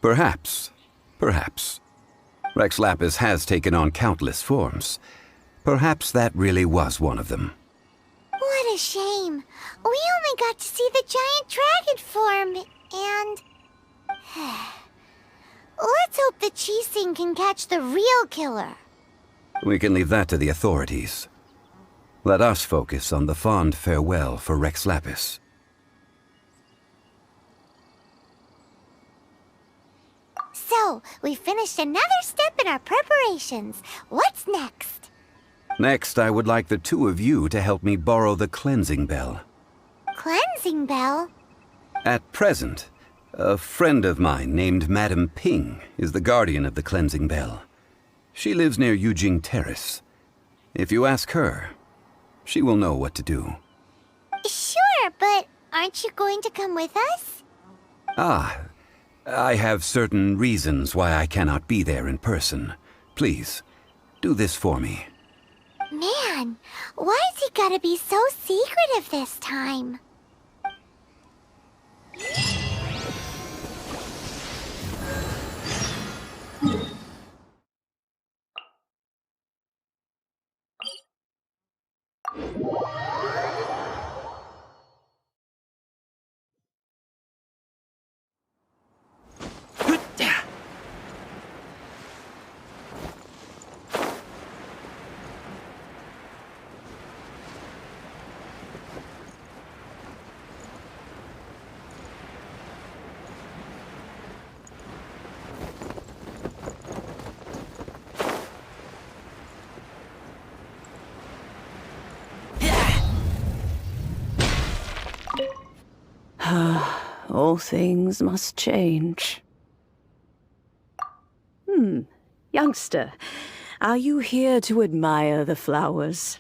Perhaps. Rex Lapis has taken on countless forms. Perhaps that really was one of them. What a shame. We only got to see the giant dragon form, and... Let's hope the Qixing can catch the real killer. We can leave that to the authorities. Let us focus on the fond farewell for Rex Lapis. So, we finished another step in our preparations. What's next? Next, I would like the two of you to help me borrow the cleansing bell. Cleansing bell? At present, a friend of mine named Madame Ping is the guardian of the cleansing bell. She lives near Yujing Terrace. If you ask her, she will know what to do. Sure, but aren't you going to come with us? Ah, I have certain reasons why I cannot be there in person. Please, do this for me. Man, why's he gotta be so secretive this time? All things must change. Youngster, are you here to admire the flowers?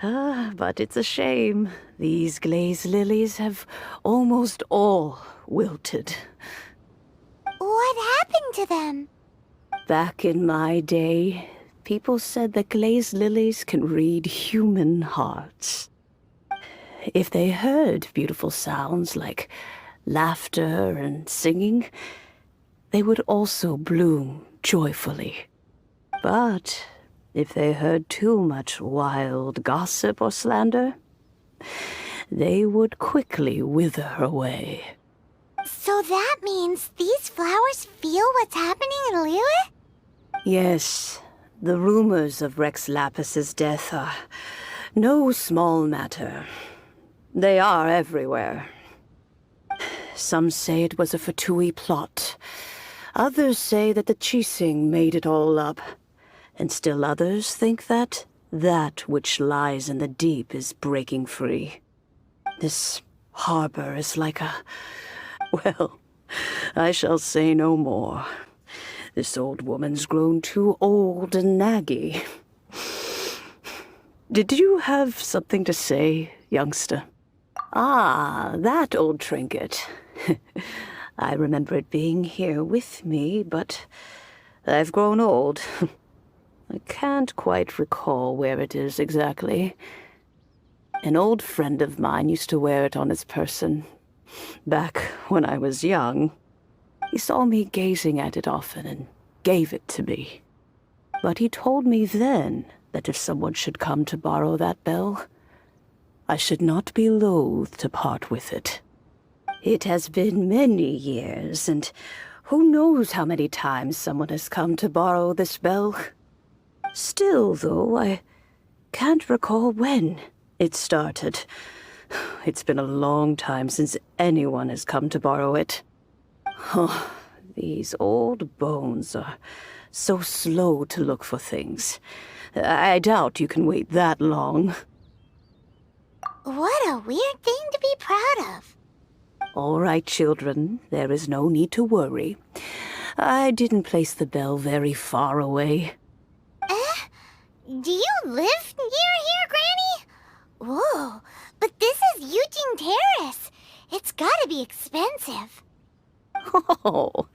But it's a shame. These glazed lilies have almost all wilted. What happened to them? Back in my day, people said that glazed lilies can read human hearts. If they heard beautiful sounds like laughter and singing, they would also bloom joyfully. But if they heard too much wild gossip or slander, they would quickly wither away. So that means these flowers feel what's happening in Liyue? Yes, the rumors of Rex Lapis's death are no small matter. They are everywhere. Some say it was a Fatui plot. Others say that the Qixing made it all up. And still others think that that which lies in the deep is breaking free. This harbor is like a... Well, I shall say no more. This old woman's grown too old and naggy. Did you have something to say, youngster? Ah, that old trinket. I remember it being here with me, but I've grown old. I can't quite recall where it is exactly. An old friend of mine used to wear it on his person, back when I was young. He saw me gazing at it often and gave it to me. But he told me then that if someone should come to borrow that bell, I should not be loath to part with it. It has been many years, and who knows how many times someone has come to borrow this bell. Still, though, I can't recall when it started. It's been a long time since anyone has come to borrow it. Oh, these old bones are so slow to look for things. I doubt you can wait that long. What a weird thing to be proud of. All right, children, there is no need to worry. I didn't place the bell very far away. Do you live near here, Granny? Whoa, but this is Eugene Terrace. It's gotta be expensive. Oh,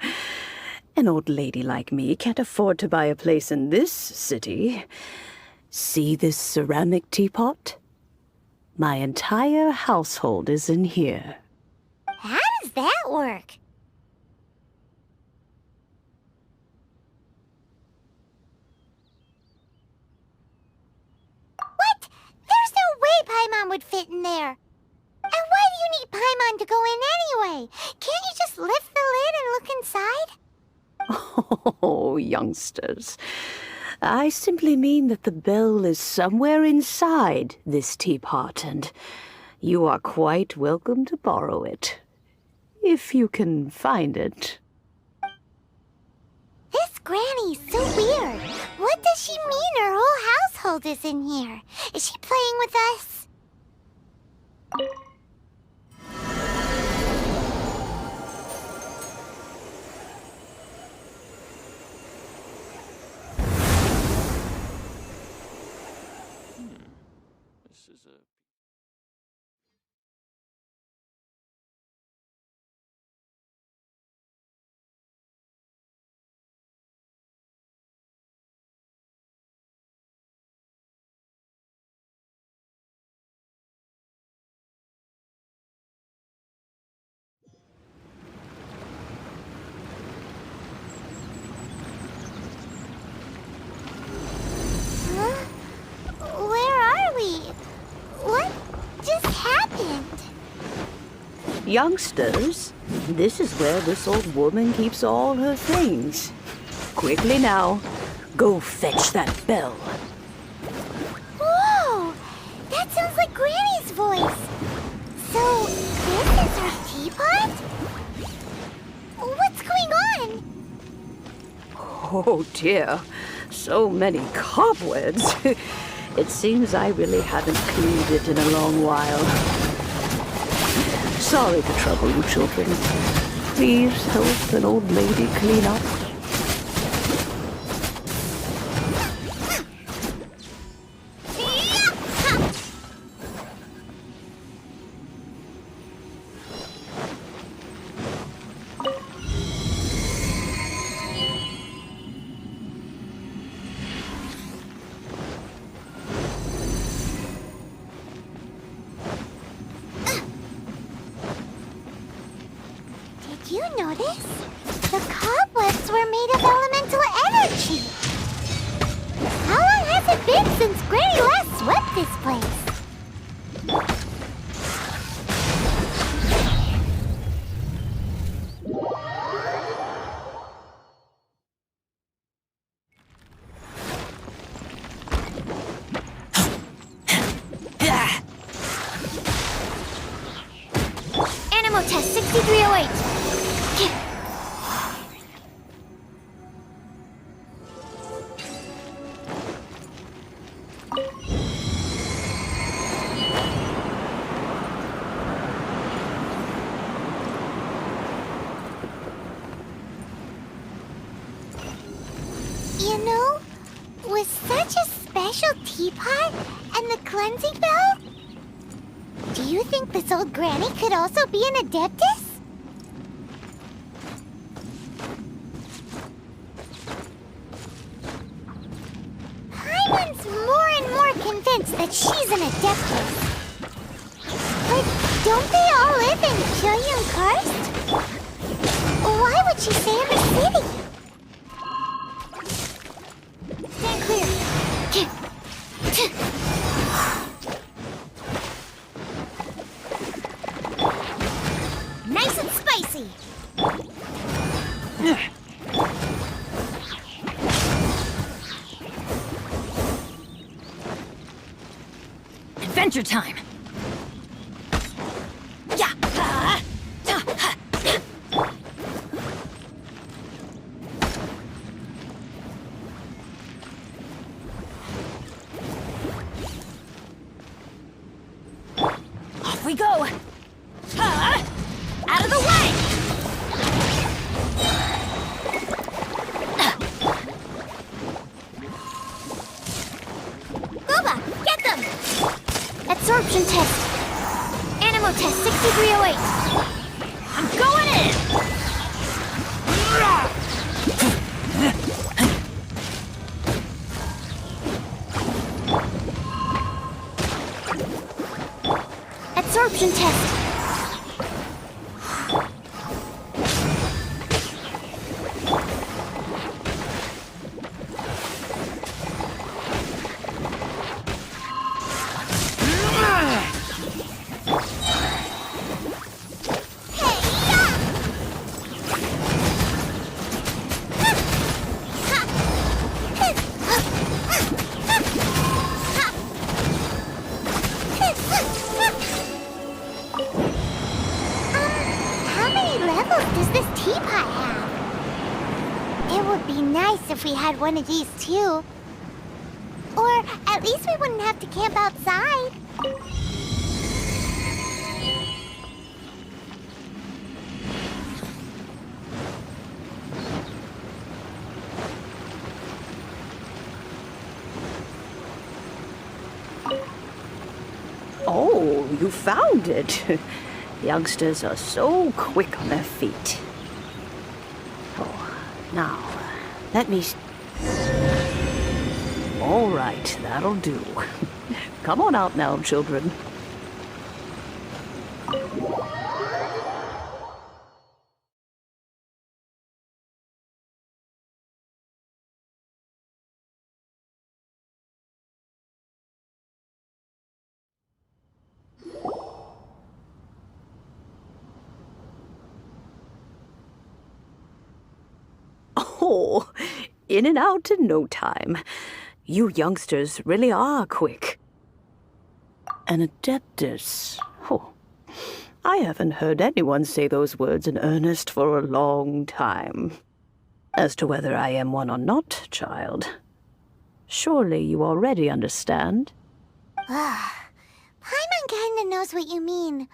an old lady like me can't afford to buy a place in this city. See this ceramic teapot? My entire household is in here. How does that work? What? There's no way Paimon would fit in there. And why do you need Paimon to go in anyway? Can't you just lift the lid and look inside? Oh, youngsters. I simply mean that the bell is somewhere inside this teapot, and you are quite welcome to borrow it, if you can find it. This Granny's so weird. What does she mean her whole household is in here? Is she playing with us? This is a... Where are we? What just happened? Youngsters, this is where this old woman keeps all her things. Quickly now, go fetch that bell. Whoa! That sounds like Granny's voice. So, this is her teapot? What's going on? Oh dear, so many cobwebs. It seems I really haven't cleaned it in a long while. Sorry to trouble you, children. Please help an old lady clean up. Did you notice? The cobwebs were made of elemental energy. How long has it been since Granny last swept this place? Animal test 6308. You know, with such a special teapot and the cleansing bell, do you think this old granny could also be an adeptus? that she's an Adeptus. But don't they all live in Pyongyang Karst? Why would she stay in the city? Stand clear. Nice and spicy. Adventure time! Yeah! Off we go! Out of the way! Boba, get them! Absorption test. Animo test 6308. I'm going in! Absorption test. How many levels does this teapot have? It would be nice if we had one of these too. Or at least we wouldn't have to camp outside. Oh, you found it. Youngsters are so quick on their feet. Oh, now, let me... All right, that'll do. Come on out now, children. Oh, in and out in no time. You youngsters really are quick. An Adeptus. Oh, I haven't heard anyone say those words in earnest for a long time. As to whether I am one or not, child, surely you already understand. Paimon kinda knows what you mean,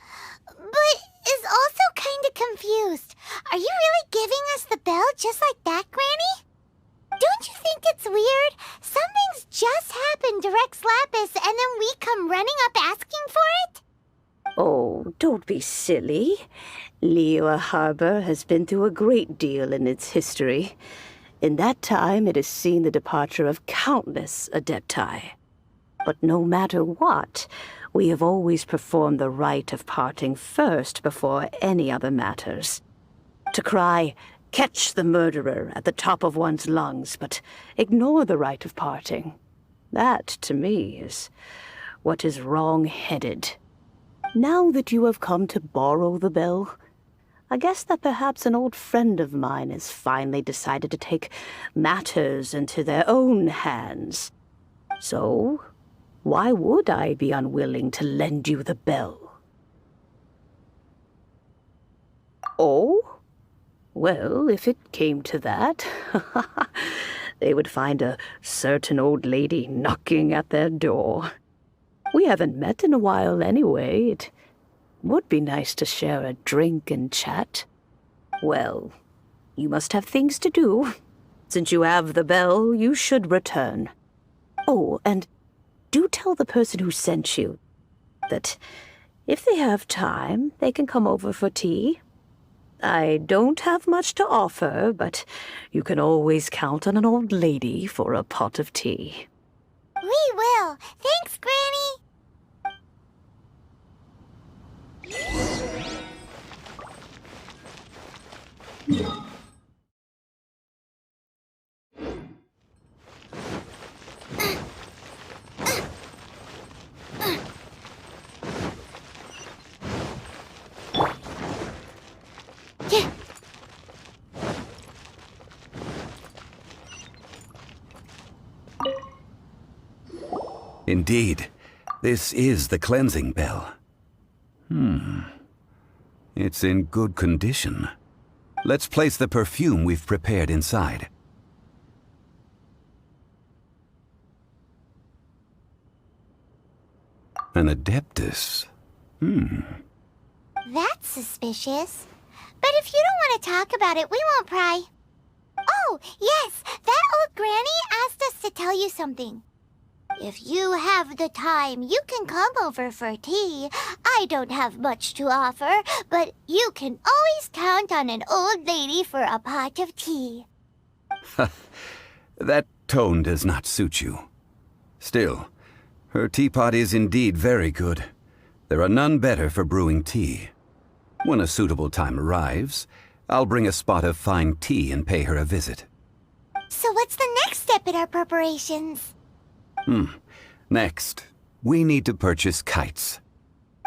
but is also kinda confused. Are you really giving us the bell just like that, Granny? Don't you think it's weird? Something's just happened to Rex Lapis and then we come running up asking for it? Oh, don't be silly. Liyue Harbor has been through a great deal in its history. In that time, it has seen the departure of countless Adepti. But no matter what, we have always performed the rite of parting first before any other matters. To cry, "Catch the murderer," at the top of one's lungs, but ignore the rite of parting. That, to me, is what is wrong-headed. Now that you have come to borrow the bell, I guess that perhaps an old friend of mine has finally decided to take matters into their own hands. So, why would I be unwilling to lend you the bell? Oh? Well, if it came to that, they would find a certain old lady knocking at their door. We haven't met in a while anyway. It would be nice to share a drink and chat. Well, you must have things to do. Since you have the bell, you should return. Oh, and do tell the person who sent you that if they have time, they can come over for tea. I don't have much to offer, but you can always count on an old lady for a pot of tea. We will. Thanks, Granny. Indeed, this is the cleansing bell. It's in good condition. Let's place the perfume we've prepared inside. An Adeptus. That's suspicious. But if you don't want to talk about it, we won't pry. Oh, yes, that old granny asked us to tell you something. If you have the time, you can come over for tea. I don't have much to offer, but you can always count on an old lady for a pot of tea. That tone does not suit you. Still, her teapot is indeed very good. There are none better for brewing tea. When a suitable time arrives, I'll bring a spot of fine tea and pay her a visit. So what's the next step in our preparations? Next, we need to purchase kites.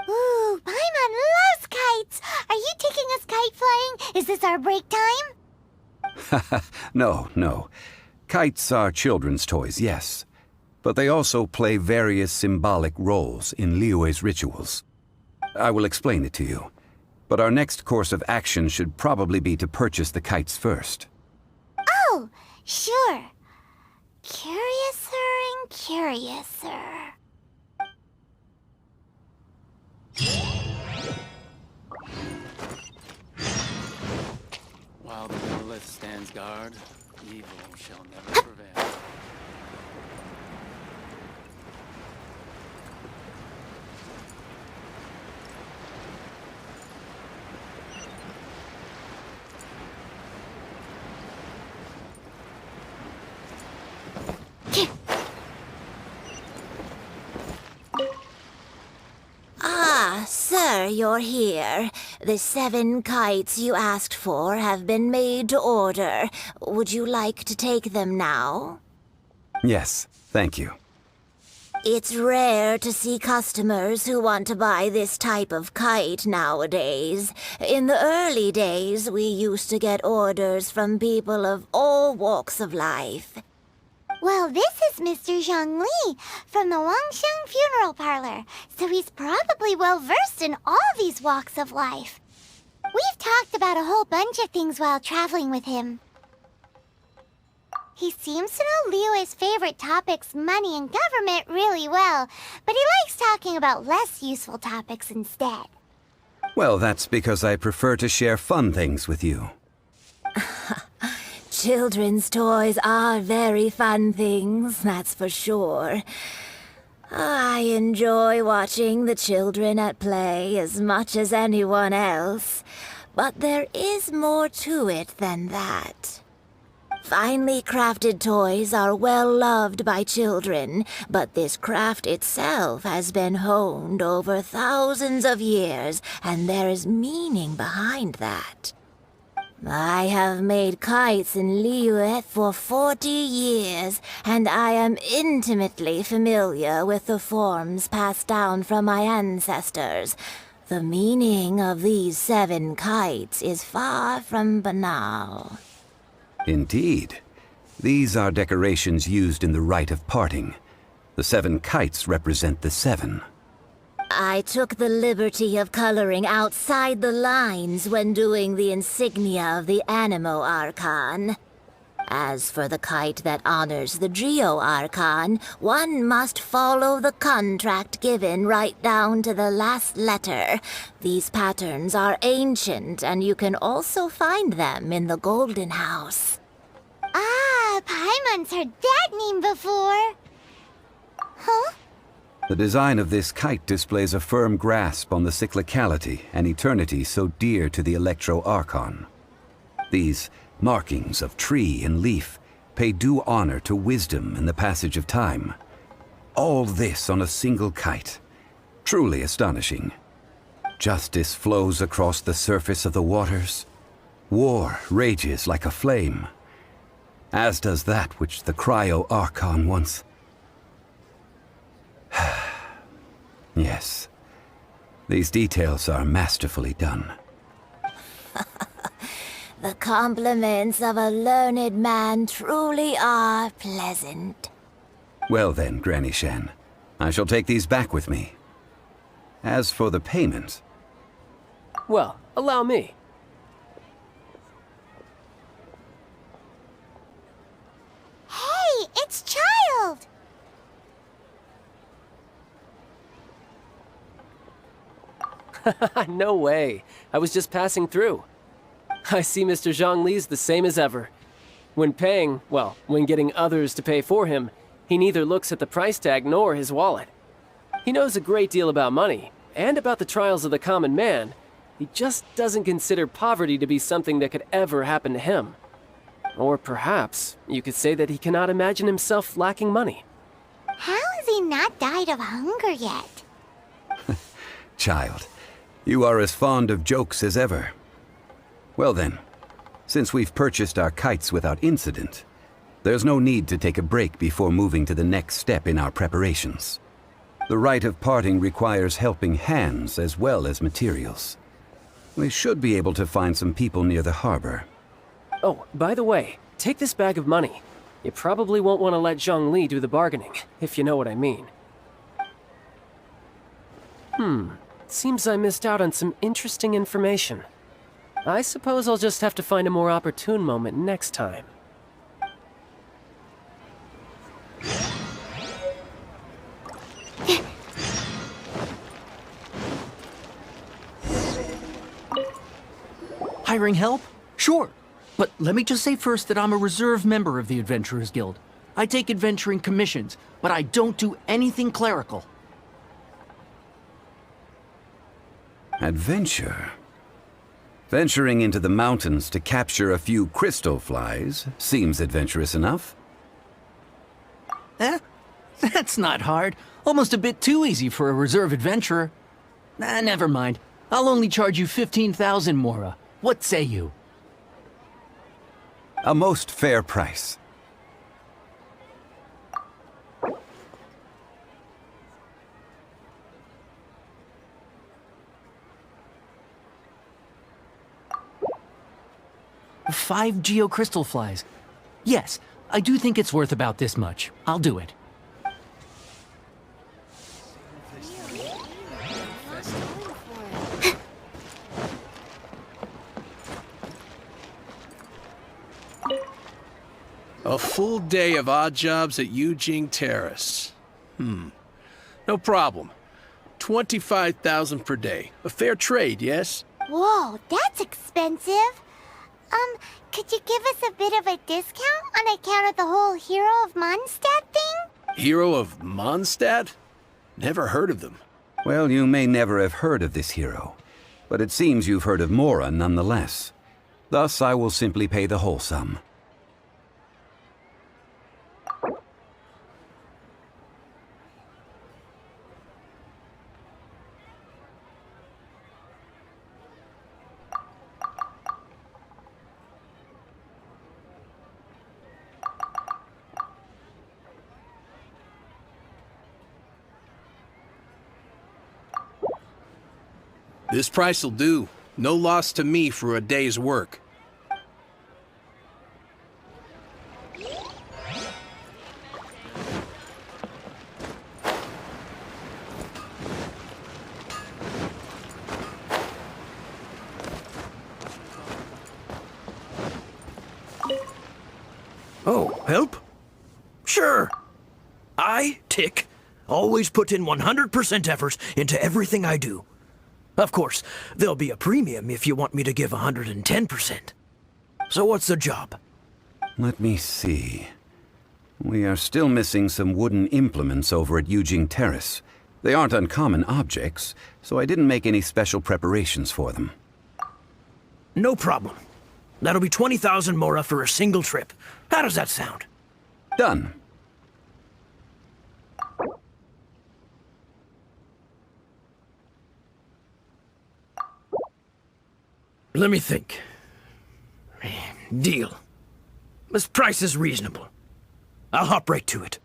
Ooh, Paimon loves kites! Are you taking us kite flying? Is this our break time? No. Kites are children's toys, yes. But they also play various symbolic roles in Liyue's rituals. I will explain it to you. But our next course of action should probably be to purchase the kites first. Oh, sure. Curiouser and curiouser. While the monolith stands guard, evil shall never prevail. Ah, sir, you're here. The 7 kites you asked for have been made to order. Would you like to take them now? Yes, thank you. It's rare to see customers who want to buy this type of kite nowadays. In the early days, we used to get orders from people of all walks of life. Well, this is Mr. Zhongli from the Wangsheng Funeral Parlor, so he's probably well-versed in all these walks of life. We've talked about a whole bunch of things while traveling with him. He seems to know Liyue's favorite topics, money and government, really well, but he likes talking about less useful topics instead. Well, that's because I prefer to share fun things with you. Children's toys are very fun things, that's for sure. I enjoy watching the children at play as much as anyone else, but there is more to it than that. Finely crafted toys are well loved by children, but this craft itself has been honed over thousands of years, and there is meaning behind that. I have made kites in Liyue for 40 years, and I am intimately familiar with the forms passed down from my ancestors. The meaning of these 7 kites is far from banal. Indeed. These are decorations used in the rite of parting. The 7 kites represent the 7. I took the liberty of coloring outside the lines when doing the insignia of the Animo Archon. As for the kite that honors the Geo Archon, one must follow the contract given right down to the last letter. These patterns are ancient, and you can also find them in the Golden House. Ah, Paimon's heard that name before. Huh? The design of this kite displays a firm grasp on the cyclicality and eternity so dear to the Electro Archon. These markings of tree and leaf pay due honor to wisdom and the passage of time. All this on a single kite. Truly astonishing. Justice flows across the surface of the waters. War rages like a flame. As does that which the Cryo Archon once... Yes. These details are masterfully done. The compliments of a learned man truly are pleasant. Well then, Granny Shen, I shall take these back with me. As for the payment... Well, allow me. Hey, it's Child! No way. I was just passing through. I see Mr. Zhongli's the same as ever. When paying, well, when getting others to pay for him, he neither looks at the price tag nor his wallet. He knows a great deal about money, and about the trials of the common man. He just doesn't consider poverty to be something that could ever happen to him. Or perhaps you could say that he cannot imagine himself lacking money. How has he not died of hunger yet? Child, you are as fond of jokes as ever. Well then, since we've purchased our kites without incident, there's no need to take a break before moving to the next step in our preparations. The rite of parting requires helping hands as well as materials. We should be able to find some people near the harbor. Oh, by the way, take this bag of money. You probably won't want to let Zhongli do the bargaining, if you know what I mean. Seems I missed out on some interesting information. I suppose I'll just have to find a more opportune moment next time. Hiring help? Sure. But let me just say first that I'm a reserve member of the Adventurers Guild. I take adventuring commissions, but I don't do anything clerical. Adventure? Venturing into the mountains to capture a few crystal flies seems adventurous enough. Eh? That's not hard. Almost a bit too easy for a reserve adventurer. Never mind. I'll only charge you 15,000 mora. What say you? A most fair price. Five geocrystal flies. Yes, I do think it's worth about this much. I'll do it. A full day of odd jobs at Yujing Terrace. No problem. 25,000 per day. A fair trade, yes? Whoa, that's expensive. Could you give us a bit of a discount on account of the whole Hero of Mondstadt thing? Hero of Mondstadt? Never heard of them. Well, you may never have heard of this hero, but it seems you've heard of Mora nonetheless. Thus, I will simply pay the whole sum. This price'll do. No loss to me for a day's work. Oh, help? Sure. I, Tick, always put in 100% effort into everything I do. Of course, there'll be a premium if you want me to give 110%. So what's the job? Let me see. We are still missing some wooden implements over at Yujing Terrace. They aren't uncommon objects, so I didn't make any special preparations for them. No problem. That'll be 20,000 mora for a single trip. How does that sound? Done. Let me think. Deal. This price is reasonable. I'll hop right to it.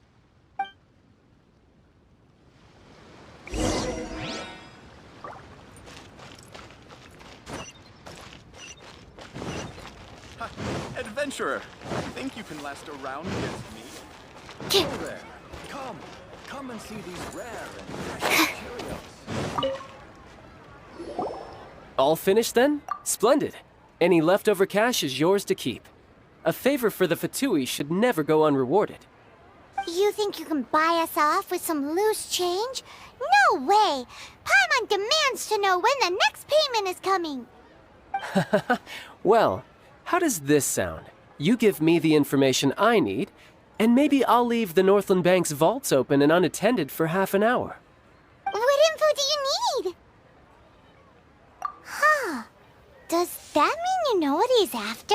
Adventurer, think you can last a round against me? Go there. Come Come and see these rare and precious curios. All finished then? Splendid. Any leftover cash is yours to keep. A favor for the Fatui should never go unrewarded. You think you can buy us off with some loose change? No way! Paimon demands to know when the next payment is coming! Well, how does this sound? You give me the information I need, and maybe I'll leave the Northland Bank's vaults open and unattended for half an hour. What info do you need? Huh. Does that mean you know what he's after?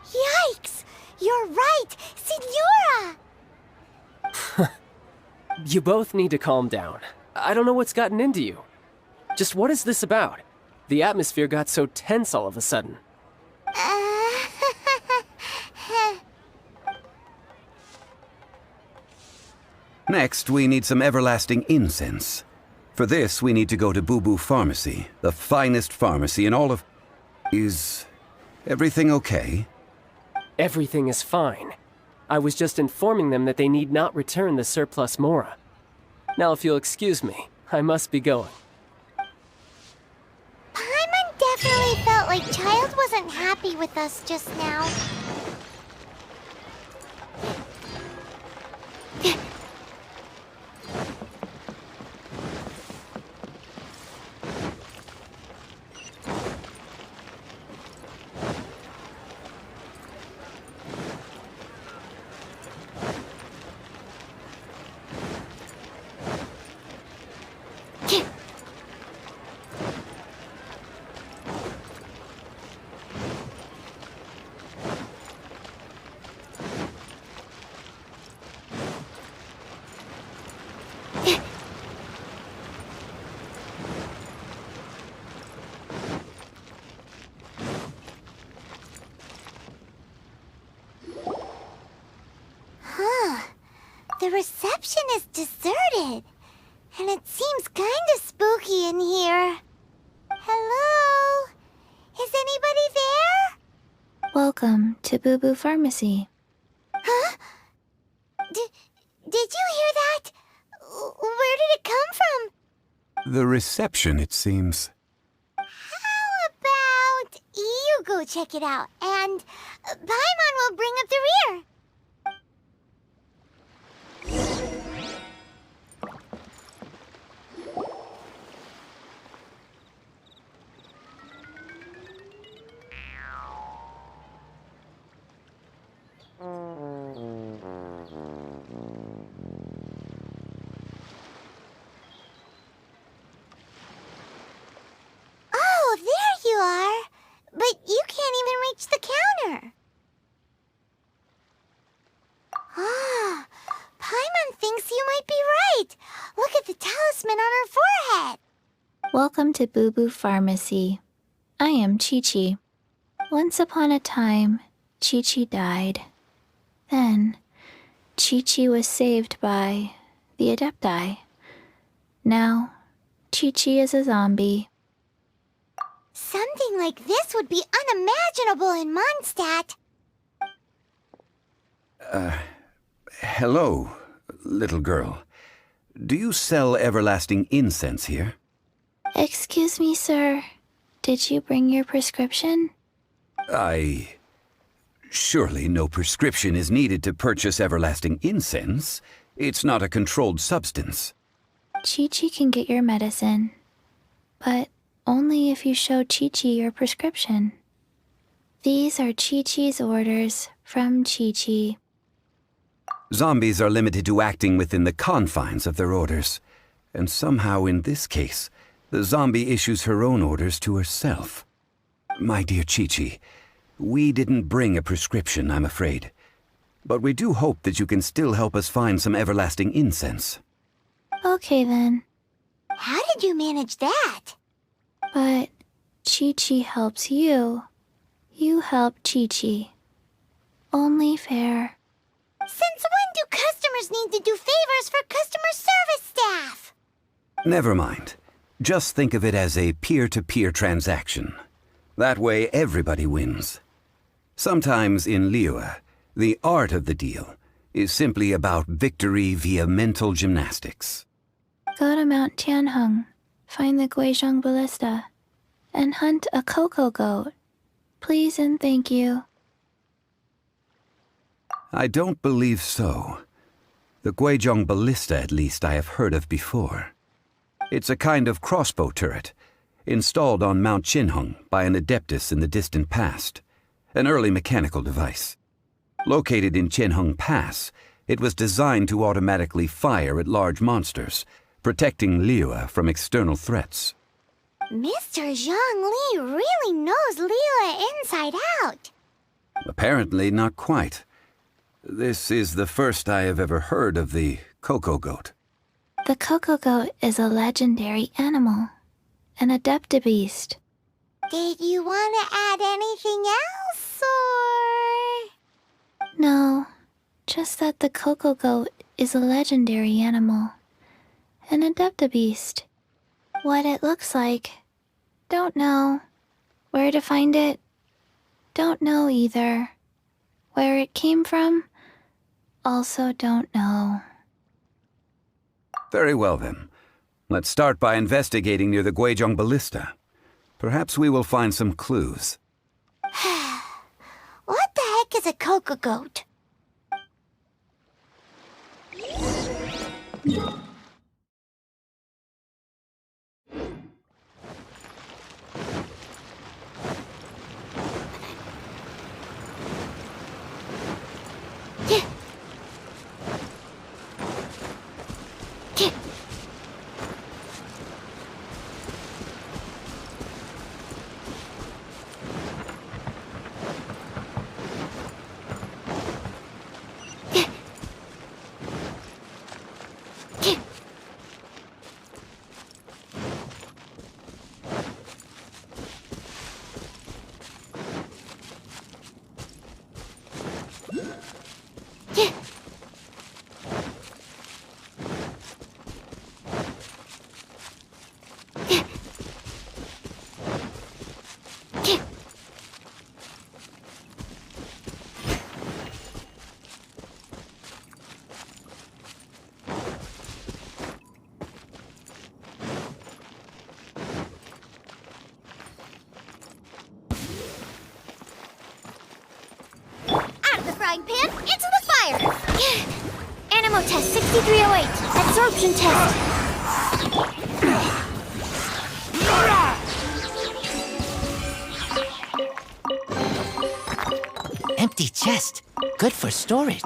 Yikes! You're right! Signora! You both need to calm down. I don't know what's gotten into you. Just what is this about? The atmosphere got so tense all of a sudden. Next, we need some everlasting incense. For this, we need to go to Boo Boo Pharmacy, the finest pharmacy in all of... Is everything okay? Everything is fine. I was just informing them that they need not return the surplus Mora. Now, if you'll excuse me, I must be going. Paimon definitely felt like Child wasn't happy with us just now. The reception is deserted, and it seems kinda spooky in here. Hello? Is anybody there? Welcome to Boo Boo Pharmacy. Huh? Did you hear that? Where did it come from? The reception, it seems. How about you go check it out, and Paimon will bring up the rear. Oh, there you are. But you can't even reach the counter. Ah, Paimon thinks you might be right. Look at the talisman on her forehead. Welcome to Boo Boo Pharmacy. I am Chi-Chi. Once upon a time, Chi-Chi died. Then, Chi-Chi was saved by the Adepti. Now, Chi-Chi is a zombie. Something like this would be unimaginable in Mondstadt. Hello, little girl. Do you sell everlasting incense here? Excuse me, sir. Did you bring your prescription? Surely no prescription is needed to purchase everlasting incense. It's not a controlled substance. Chi-Chi can get your medicine, but only if you show Chi-Chi your prescription. These are Chi-Chi's orders from Chi-Chi. Zombies are limited to acting within the confines of their orders. And somehow in this case, the zombie issues her own orders to herself. My dear Chi-Chi, we didn't bring a prescription, I'm afraid. But we do hope that you can still help us find some everlasting incense. Okay then. How did you manage that? But Chi-Chi helps you. You help Chi-Chi. Only fair. Since when do customers need to do favors for customer service staff? Never mind. Just think of it as a peer-to-peer transaction. That way everybody wins. Sometimes in Liyue, the art of the deal is simply about victory via mental gymnastics. Go to Mount Tianheng, find the Guizhong Ballista, and hunt a cocoa goat. Please and thank you. I don't believe so. The Guizhong Ballista, at least, I have heard of before. It's a kind of crossbow turret, installed on Mount Tianheng by an adeptus in the distant past, an early mechanical device. Located in Tianheng Pass, it was designed to automatically fire at large monsters, protecting Liyue from external threats. Mr. Zhongli really knows Liyue inside out. Apparently not quite. This is the first I have ever heard of the cocoa goat. The cocoa goat is a legendary animal, an adeptabeast. Did you want to add anything else, or...? No, just that the cocoa goat is a legendary animal, an adeptabeast. What it looks like, don't know. Where to find it, don't know either. Where it came from, also don't know. Very well then. Let's start by investigating near the Guizhong Ballista. Perhaps we will find some clues. What the heck is a cocoa goat? Frying pan into the fire! Animo test 6308. Absorption test. Empty chest. Good for storage.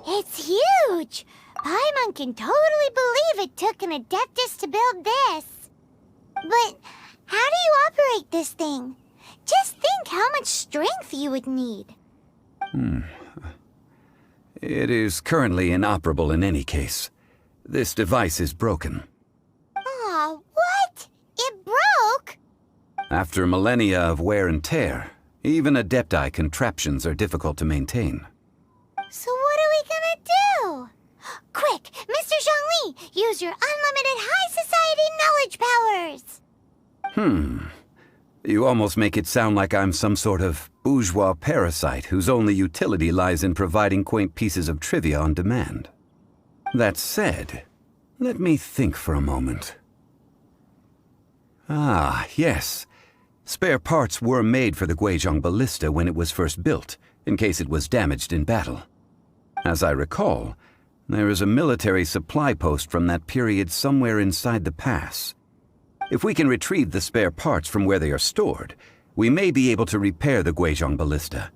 It's huge! Paimon can totally believe it took an Adeptus to build this. But how do you operate this thing? Just think how much strength you would need. It is currently inoperable in any case. This device is broken. Aw, what? It broke? After millennia of wear and tear, even Adepti contraptions are difficult to maintain. So what are we gonna do? Quick, Mr. Zhongli, use your unlimited high society knowledge powers! You almost make it sound like I'm some sort of bourgeois parasite whose only utility lies in providing quaint pieces of trivia on demand. That said, let me think for a moment. Ah, yes. Spare parts were made for the Guizhong Ballista when it was first built, in case it was damaged in battle. As I recall, there is a military supply post from that period somewhere inside the pass. If we can retrieve the spare parts from where they are stored, we may be able to repair the Guizhong ballista.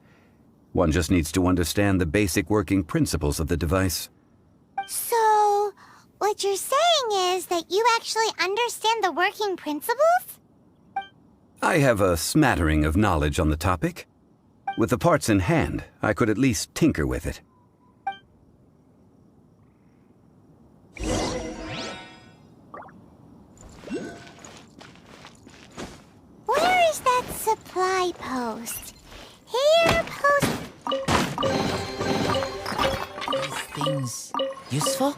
One just needs to understand the basic working principles of the device. So, what you're saying is that you actually understand the working principles? I have a smattering of knowledge on the topic. With the parts in hand, I could at least tinker with it. Where is that supply post? Here, post... These things useful?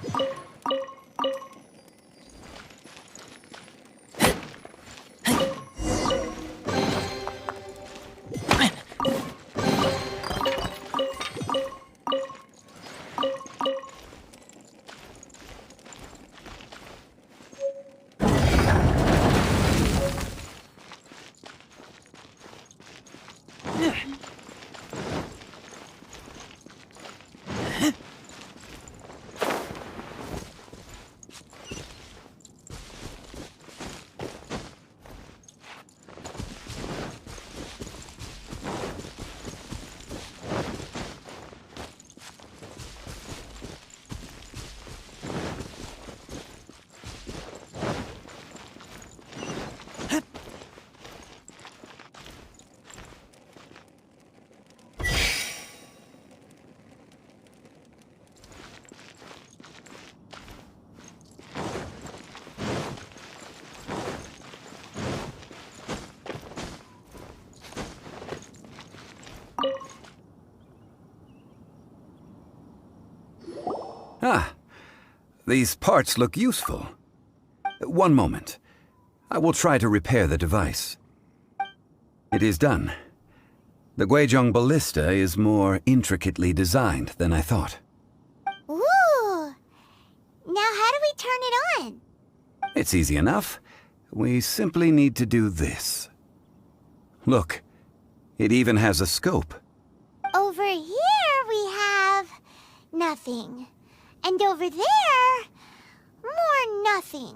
Ah, these parts look useful. One moment. I will try to repair the device. It is done. The Guizhong ballista is more intricately designed than I thought. Ooh! Now how do we turn it on? It's easy enough. We simply need to do this. Look, it even has a scope. Over here we have... nothing. And over there... more nothing.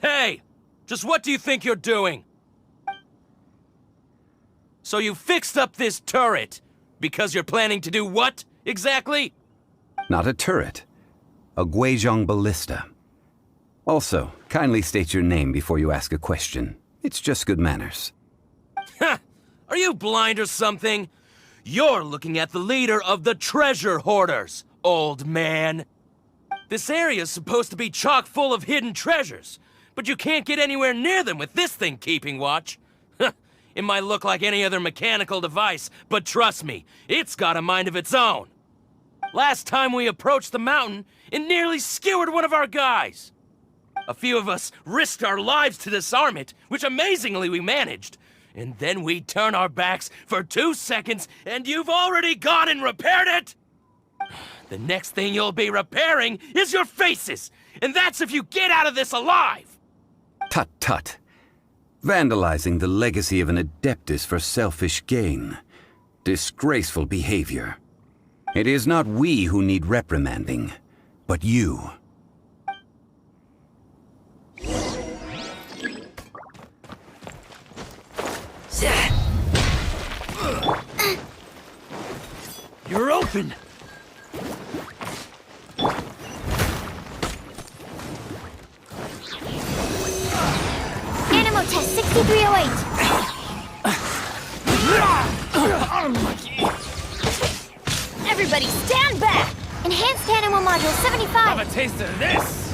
Hey! Just what do you think you're doing? So you fixed up this turret because you're planning to do what, exactly? Not a turret. A Guizhong ballista. Also, kindly state your name before you ask a question. It's just good manners. Ha! Are you blind or something? You're looking at the leader of the treasure hoarders, old man. This area's supposed to be chock full of hidden treasures, but you can't get anywhere near them with this thing keeping watch. It might look like any other mechanical device, but trust me, it's got a mind of its own. Last time we approached the mountain, it nearly skewered one of our guys. A few of us risked our lives to disarm it, which amazingly we managed. And then we turn our backs for 2 seconds, and you've already gone and repaired it! The next thing you'll be repairing is your faces! And that's if you get out of this alive! Tut tut. Vandalizing the legacy of an adeptus for selfish gain. Disgraceful behavior. It is not we who need reprimanding, but you. You're open! Animal test 6308. Everybody stand back! Enhanced animal module 75. Have a taste of this!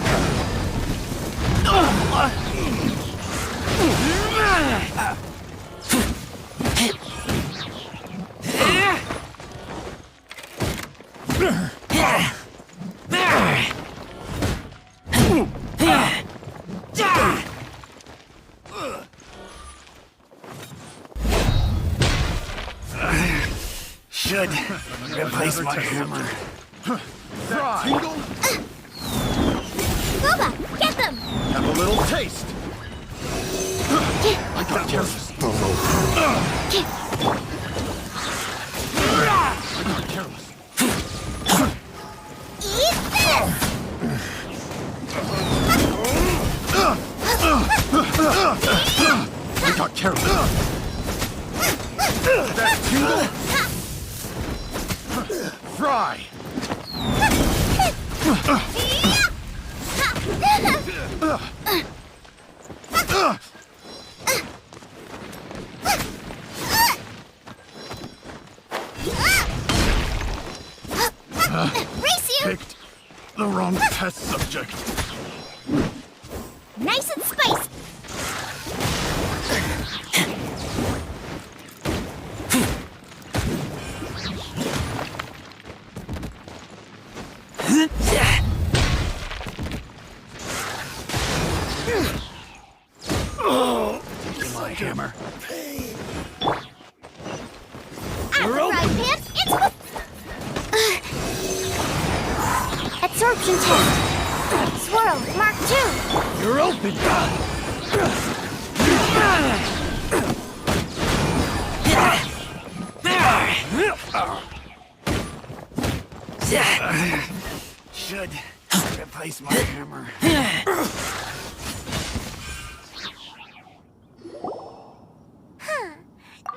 Should replace my hammer. Boba, get them! Have a little taste. I got careless. I got careless. Eat this! Fry! Race you! Picked the wrong test subject. Nice and spicy! My hammer. You're open! Absorption test! Swirl, Mark 2! You're open! Should replace my hammer.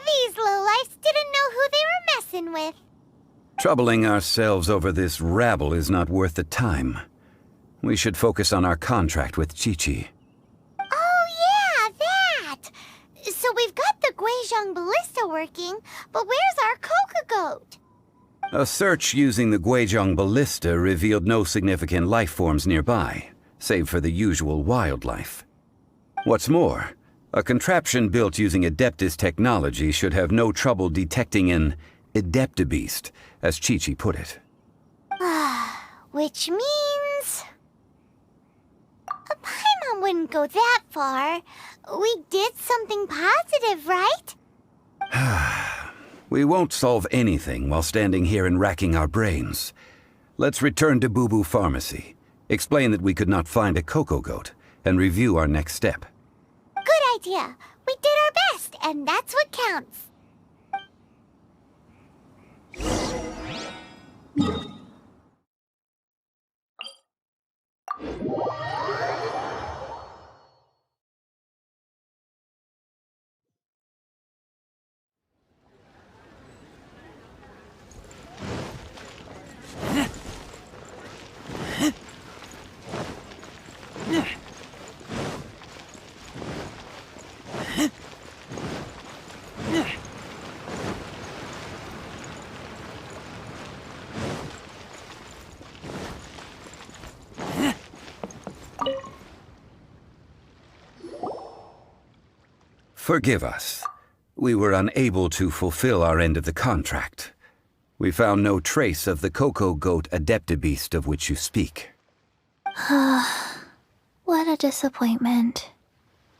These lowlifes didn't know who they were messing with. Troubling ourselves over this rabble is not worth the time. We should focus on our contract with Chi-Chi. Oh yeah, that! So we've got the Guizhong ballista working, but where's our Coca goat? A search using the Guizhong ballista revealed no significant life forms nearby, save for the usual wildlife. What's more, a contraption built using Adeptus technology should have no trouble detecting an Adeptabeast, as Chi-Chi put it. Which means... Paimon wouldn't go that far. We did something positive, right? We won't solve anything while standing here and racking our brains. Let's return to Boo Boo Pharmacy, explain that we could not find a Coco Goat, and review our next step. Good idea. We did our best, and that's what counts. Forgive us. We were unable to fulfill our end of the contract. We found no trace of the Coco Goat Adeptabeast of which you speak. What a disappointment.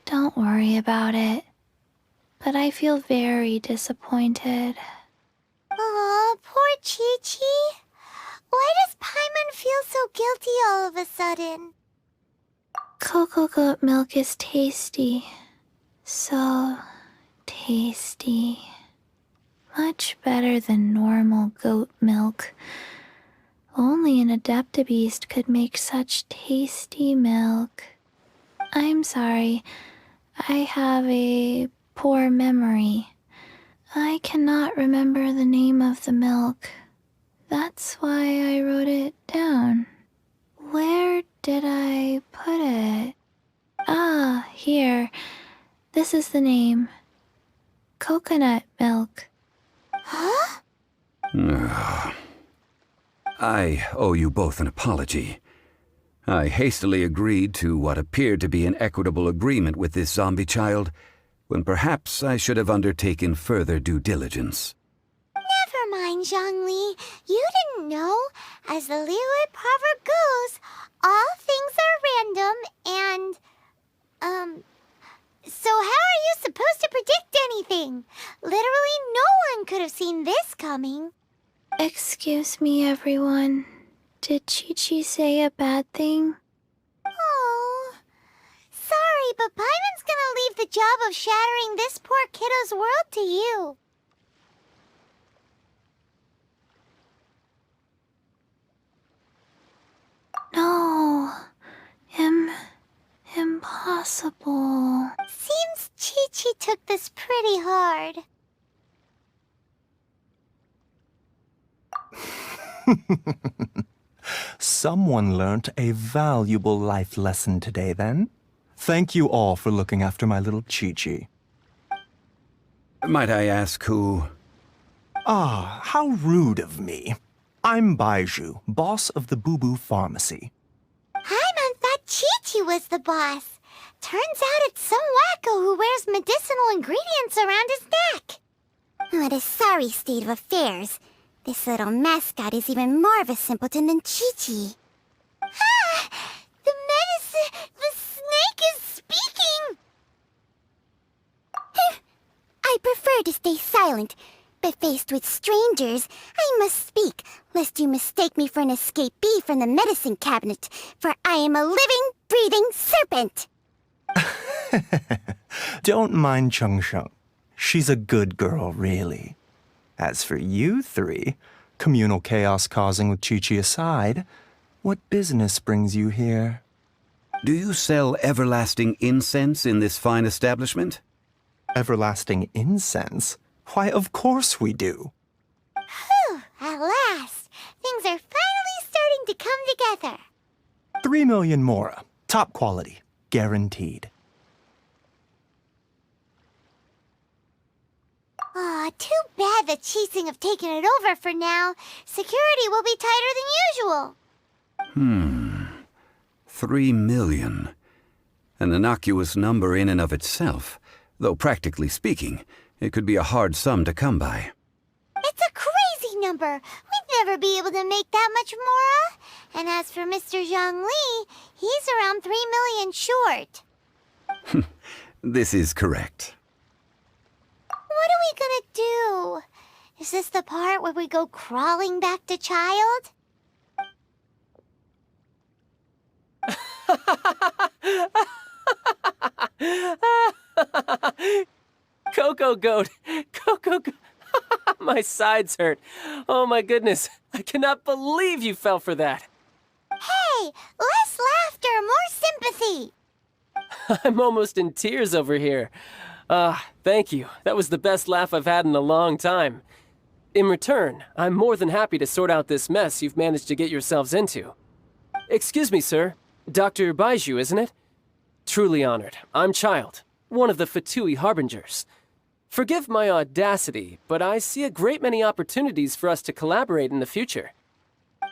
Don't worry about it. But I feel very disappointed. Aw, poor Chi-Chi. Why does Paimon feel so guilty all of a sudden? Coco Goat milk is tasty. So tasty. Much better than normal goat milk. Only an Adeptabeast could make such tasty milk. I'm sorry. I have a poor memory. I cannot remember the name of the milk. That's why I wrote it down. Where did I put it? Ah, here. This is the name. Coconut milk. Huh? I owe you both an apology. I hastily agreed to what appeared to be an equitable agreement with this zombie child, when perhaps I should have undertaken further due diligence. Never mind, Zhongli. You didn't know. As the Liyue proverb goes, all things are random and, so how are you supposed to predict anything? Literally no one could have seen this coming. Excuse me, everyone. Did Chi-Chi say a bad thing? Oh, sorry, but Paimon's gonna leave the job of shattering this poor kiddo's world to you. No. Impossible. Seems Chi-Chi took this pretty hard. Someone learnt a valuable life lesson today, then. Thank you all for looking after my little Chi-Chi. Might I ask who? Ah, how rude of me. I'm Baiju, boss of the Boo Boo Pharmacy. Paimon thought Chi-Chi was the boss. Turns out it's some wacko who wears medicinal ingredients around his neck. What a sorry state of affairs. This little mascot is even more of a simpleton than Chi-Chi. Ah! The snake is speaking! I prefer to stay silent, but faced with strangers, I must speak, lest you mistake me for an escapee from the medicine cabinet, for I am a living, breathing serpent! Don't mind Chung Sheng. She's a good girl, really. As for you three, communal chaos causing with Chi-Chi aside, what business brings you here? Do you sell everlasting incense in this fine establishment? Everlasting incense? Why, of course we do. Whew, at last! Things are finally starting to come together. 3 million mora. Top quality. Guaranteed. Aw, too bad the Chising have taken it over for now. Security will be tighter than usual. 3 million. An innocuous number in and of itself, though practically speaking, it could be a hard sum to come by. It's a crazy number. We'd never be able to make that much mora. And as for Mr. Zhongli, he's around 3 million short. This is correct. What are we gonna do? Is this the part where we go crawling back to child? Coco Goat! Coco Goat! My sides hurt. Oh my goodness. I cannot believe you fell for that. Hey, less laughter, more sympathy. I'm almost in tears over here. Thank you. That was the best laugh I've had in a long time. In return, I'm more than happy to sort out this mess you've managed to get yourselves into. Excuse me, sir. Dr. Baiju, isn't it? Truly honored. I'm Child, one of the Fatui Harbingers. Forgive my audacity, but I see a great many opportunities for us to collaborate in the future.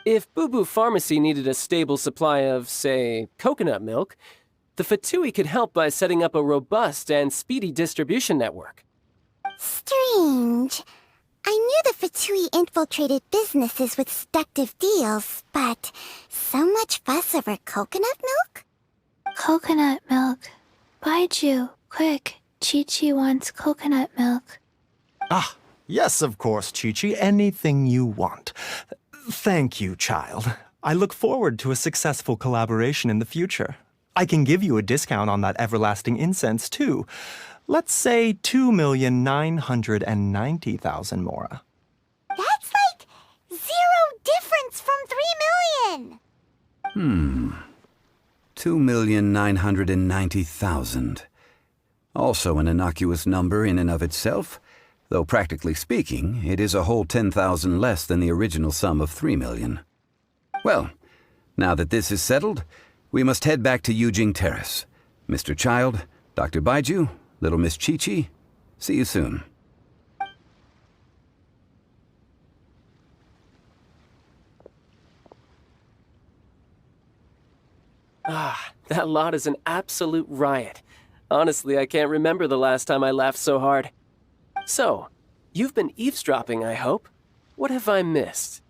If Boo Boo Pharmacy needed a stable supply of, say, coconut milk, the Fatui could help by setting up a robust and speedy distribution network. Strange. I knew the Fatui infiltrated businesses with seductive deals, but so much fuss over coconut milk? Coconut milk. Baiju, quick. Chi-Chi wants coconut milk. Ah, yes, of course, Chi-Chi. Anything you want. Thank you, child. I look forward to a successful collaboration in the future. I can give you a discount on that everlasting incense, too. Let's say 2,990,000 mora. That's like 0 difference from 3 million. 2,990,000. Also an innocuous number in and of itself, though practically speaking, it is a whole 10,000 less than the original sum of 3 million. Well, now that this is settled, we must head back to Yujing Terrace. Mr. Child, Dr. Baiju, little Miss Chi-Chi, see you soon. That lot is an absolute riot. Honestly, I can't remember the last time I laughed so hard. So, you've been eavesdropping, I hope? What have I missed?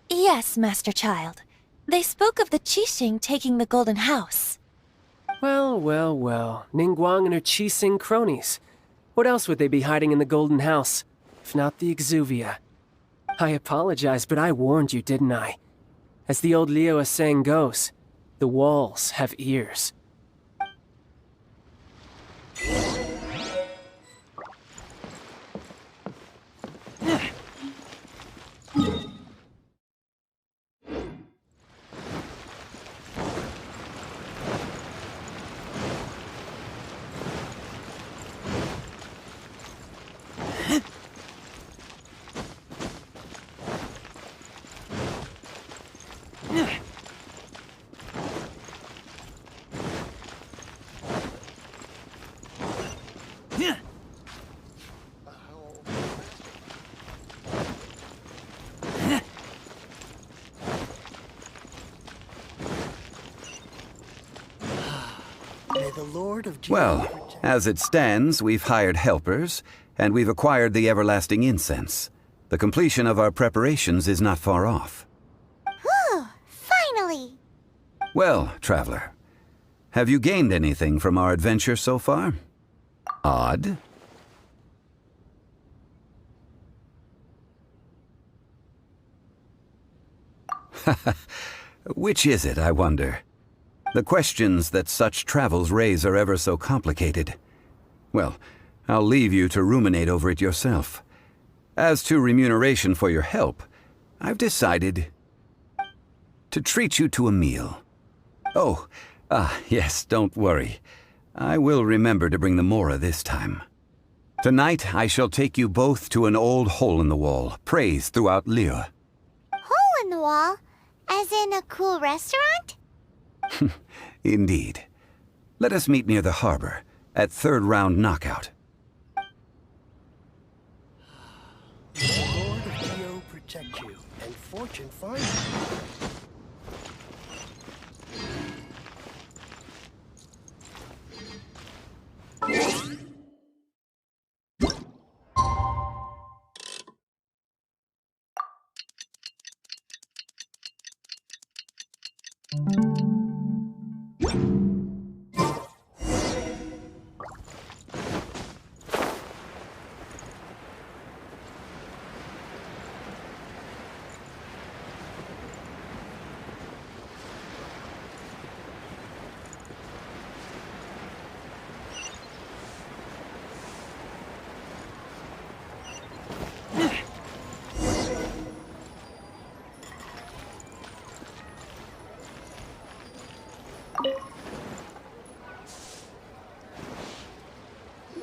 Yes, Master Child. They spoke of the Qixing taking the Golden House. Well, well, well. Ningguang and her Qixing cronies. What else would they be hiding in the Golden House, if not the Exuvia? I apologize, but I warned you, didn't I? As the old Liyue saying goes, the walls have ears. Well, as it stands, we've hired helpers, and we've acquired the everlasting incense. The completion of our preparations is not far off. Whew, finally! Well, traveler, have you gained anything from our adventure so far? Odd. Which is it, I wonder? The questions that such travels raise are ever so complicated. Well, I'll leave you to ruminate over it yourself. As to remuneration for your help, I've decided to treat you to a meal. Oh, yes, don't worry. I will remember to bring the Mora this time. Tonight, I shall take you both to an old hole-in-the-wall, praised throughout Liyue. Hole in the wall? As in a cool restaurant? Indeed. Let us meet near the harbor, at third round knockout. Lord of Dio protect you, and fortune find you.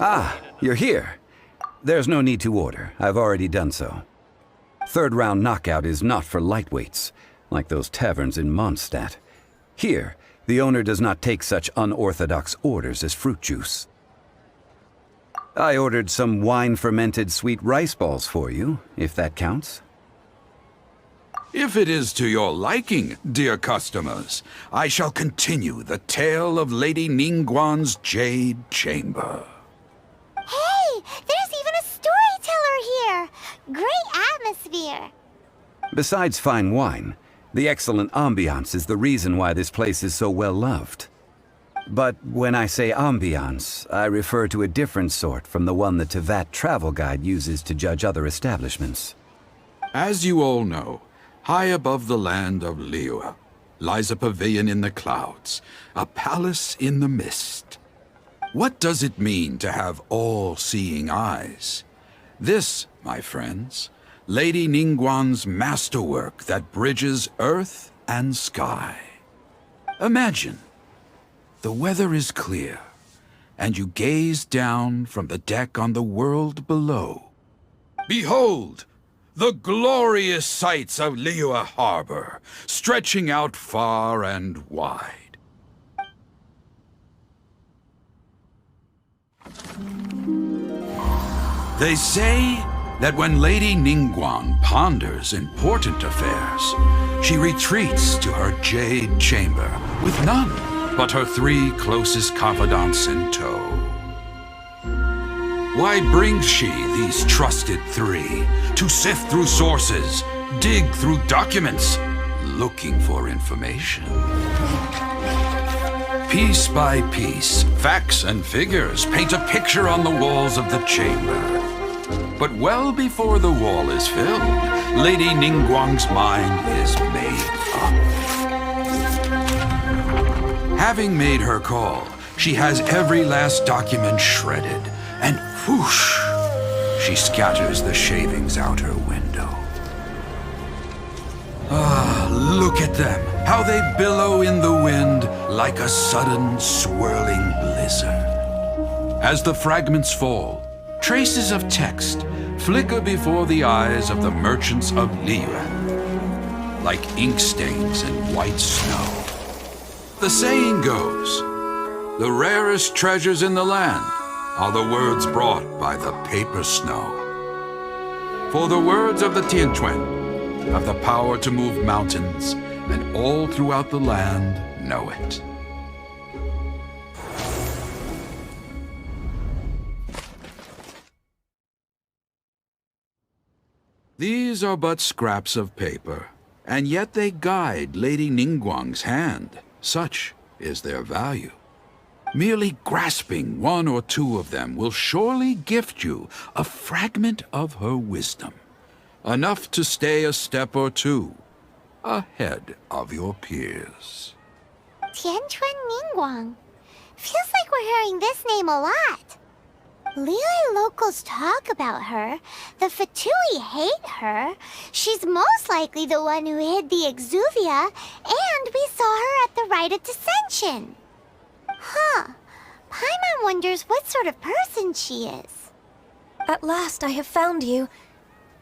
Ah, you're here. There's no need to order. I've already done so. Third round knockout is not for lightweights, like those taverns in Mondstadt. Here, the owner does not take such unorthodox orders as fruit juice. I ordered some wine-fermented sweet rice balls for you, if that counts. If it is to your liking, dear customers, I shall continue the tale of Lady Ningguang's Jade Chamber. Hey, there's even a storyteller here! Great atmosphere! Besides fine wine, the excellent ambiance is the reason why this place is so well loved. But when I say ambiance, I refer to a different sort from the one the Tevat travel guide uses to judge other establishments. As you all know, high above the land of Liyue lies a pavilion in the clouds, a palace in the mist. What does it mean to have all-seeing eyes? This, my friends, Lady Ningguang's masterwork that bridges earth and sky. Imagine, the weather is clear, and you gaze down from the deck on the world below. Behold, the glorious sights of Liyue Harbor, stretching out far and wide. They say that when Lady Ningguang ponders important affairs, she retreats to her jade chamber with none but her 3 closest confidants in tow. Why brings she these trusted 3 to sift through sources, dig through documents, looking for information? Piece by piece, facts and figures paint a picture on the walls of the chamber. But well before the wall is filled, Lady Ningguang's mind is made up. Having made her call, she has every last document shredded, and whoosh, she scatters the shavings out her window. Ah, look at them, how they billow in the wind like a sudden swirling blizzard. As the fragments fall, traces of text flicker before the eyes of the merchants of Liyue, like ink stains in white snow. The saying goes, the rarest treasures in the land are the words brought by the paper snow. For the words of the Tianquan have the power to move mountains, and all throughout the land know it. These are but scraps of paper, and yet they guide Lady Ningguang's hand. Such is their value. Merely grasping one or two of them will surely gift you a fragment of her wisdom, enough to stay a step or two ahead of your peers. Tianquan Ningguang. Feels like we're hearing this name a lot. Liyue locals talk about her. The Fatui hate her. She's most likely the one who hid the Exuvia, and we saw her at the Rite of Dissension. Huh. Paimon wonders what sort of person she is. At last I have found you.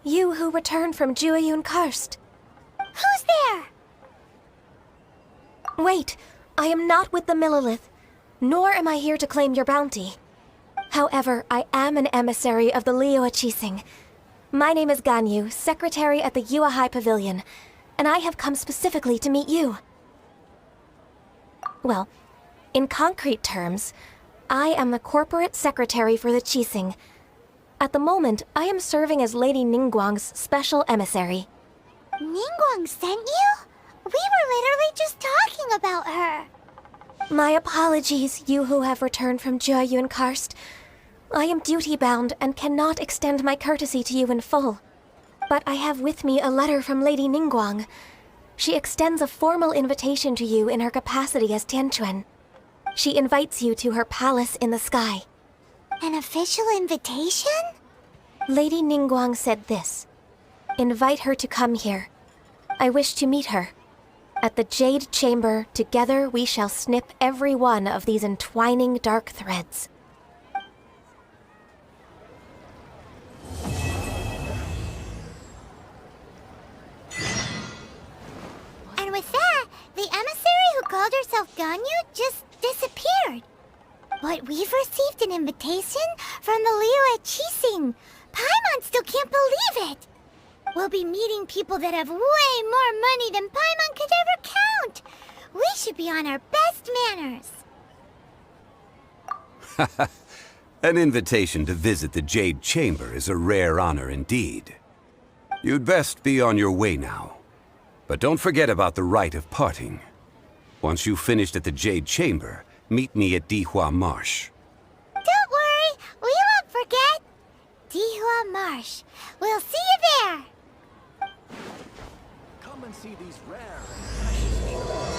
You who returned from Jueyun Karst. Who's there? Wait, I am not with the Millilith, nor am I here to claim your bounty. However, I am an emissary of the Liyue Qixing. My name is Ganyu, secretary at the Yuehai Pavilion, and I have come specifically to meet you. Well, in concrete terms, I am the corporate secretary for the Qixing. At the moment, I am serving as Lady Ningguang's special emissary. Ningguang sent you? We were literally just talking about her. My apologies, you who have returned from Jueyun Karst. I am duty-bound and cannot extend my courtesy to you in full. But I have with me a letter from Lady Ningguang. She extends a formal invitation to you in her capacity as Tianquan. She invites you to her palace in the sky. An official invitation? Lady Ningguang said this. Invite her to come here. I wish to meet her. At the Jade Chamber, together we shall snip every one of these entwining dark threads. And with that, the emissary who called herself Ganyu just disappeared. But we've received an invitation from the Liyue Qixing. Paimon still can't believe it. We'll be meeting people that have way more money than Paimon could ever count. We should be on our best manners. An invitation to visit the Jade Chamber is a rare honor indeed. You'd best be on your way now. But don't forget about the rite of parting. Once you've finished at the Jade Chamber, meet me at Dihua Marsh. Don't worry, we won't forget. Dihua Marsh. We'll see you there. Come and see these rare and precious jewels.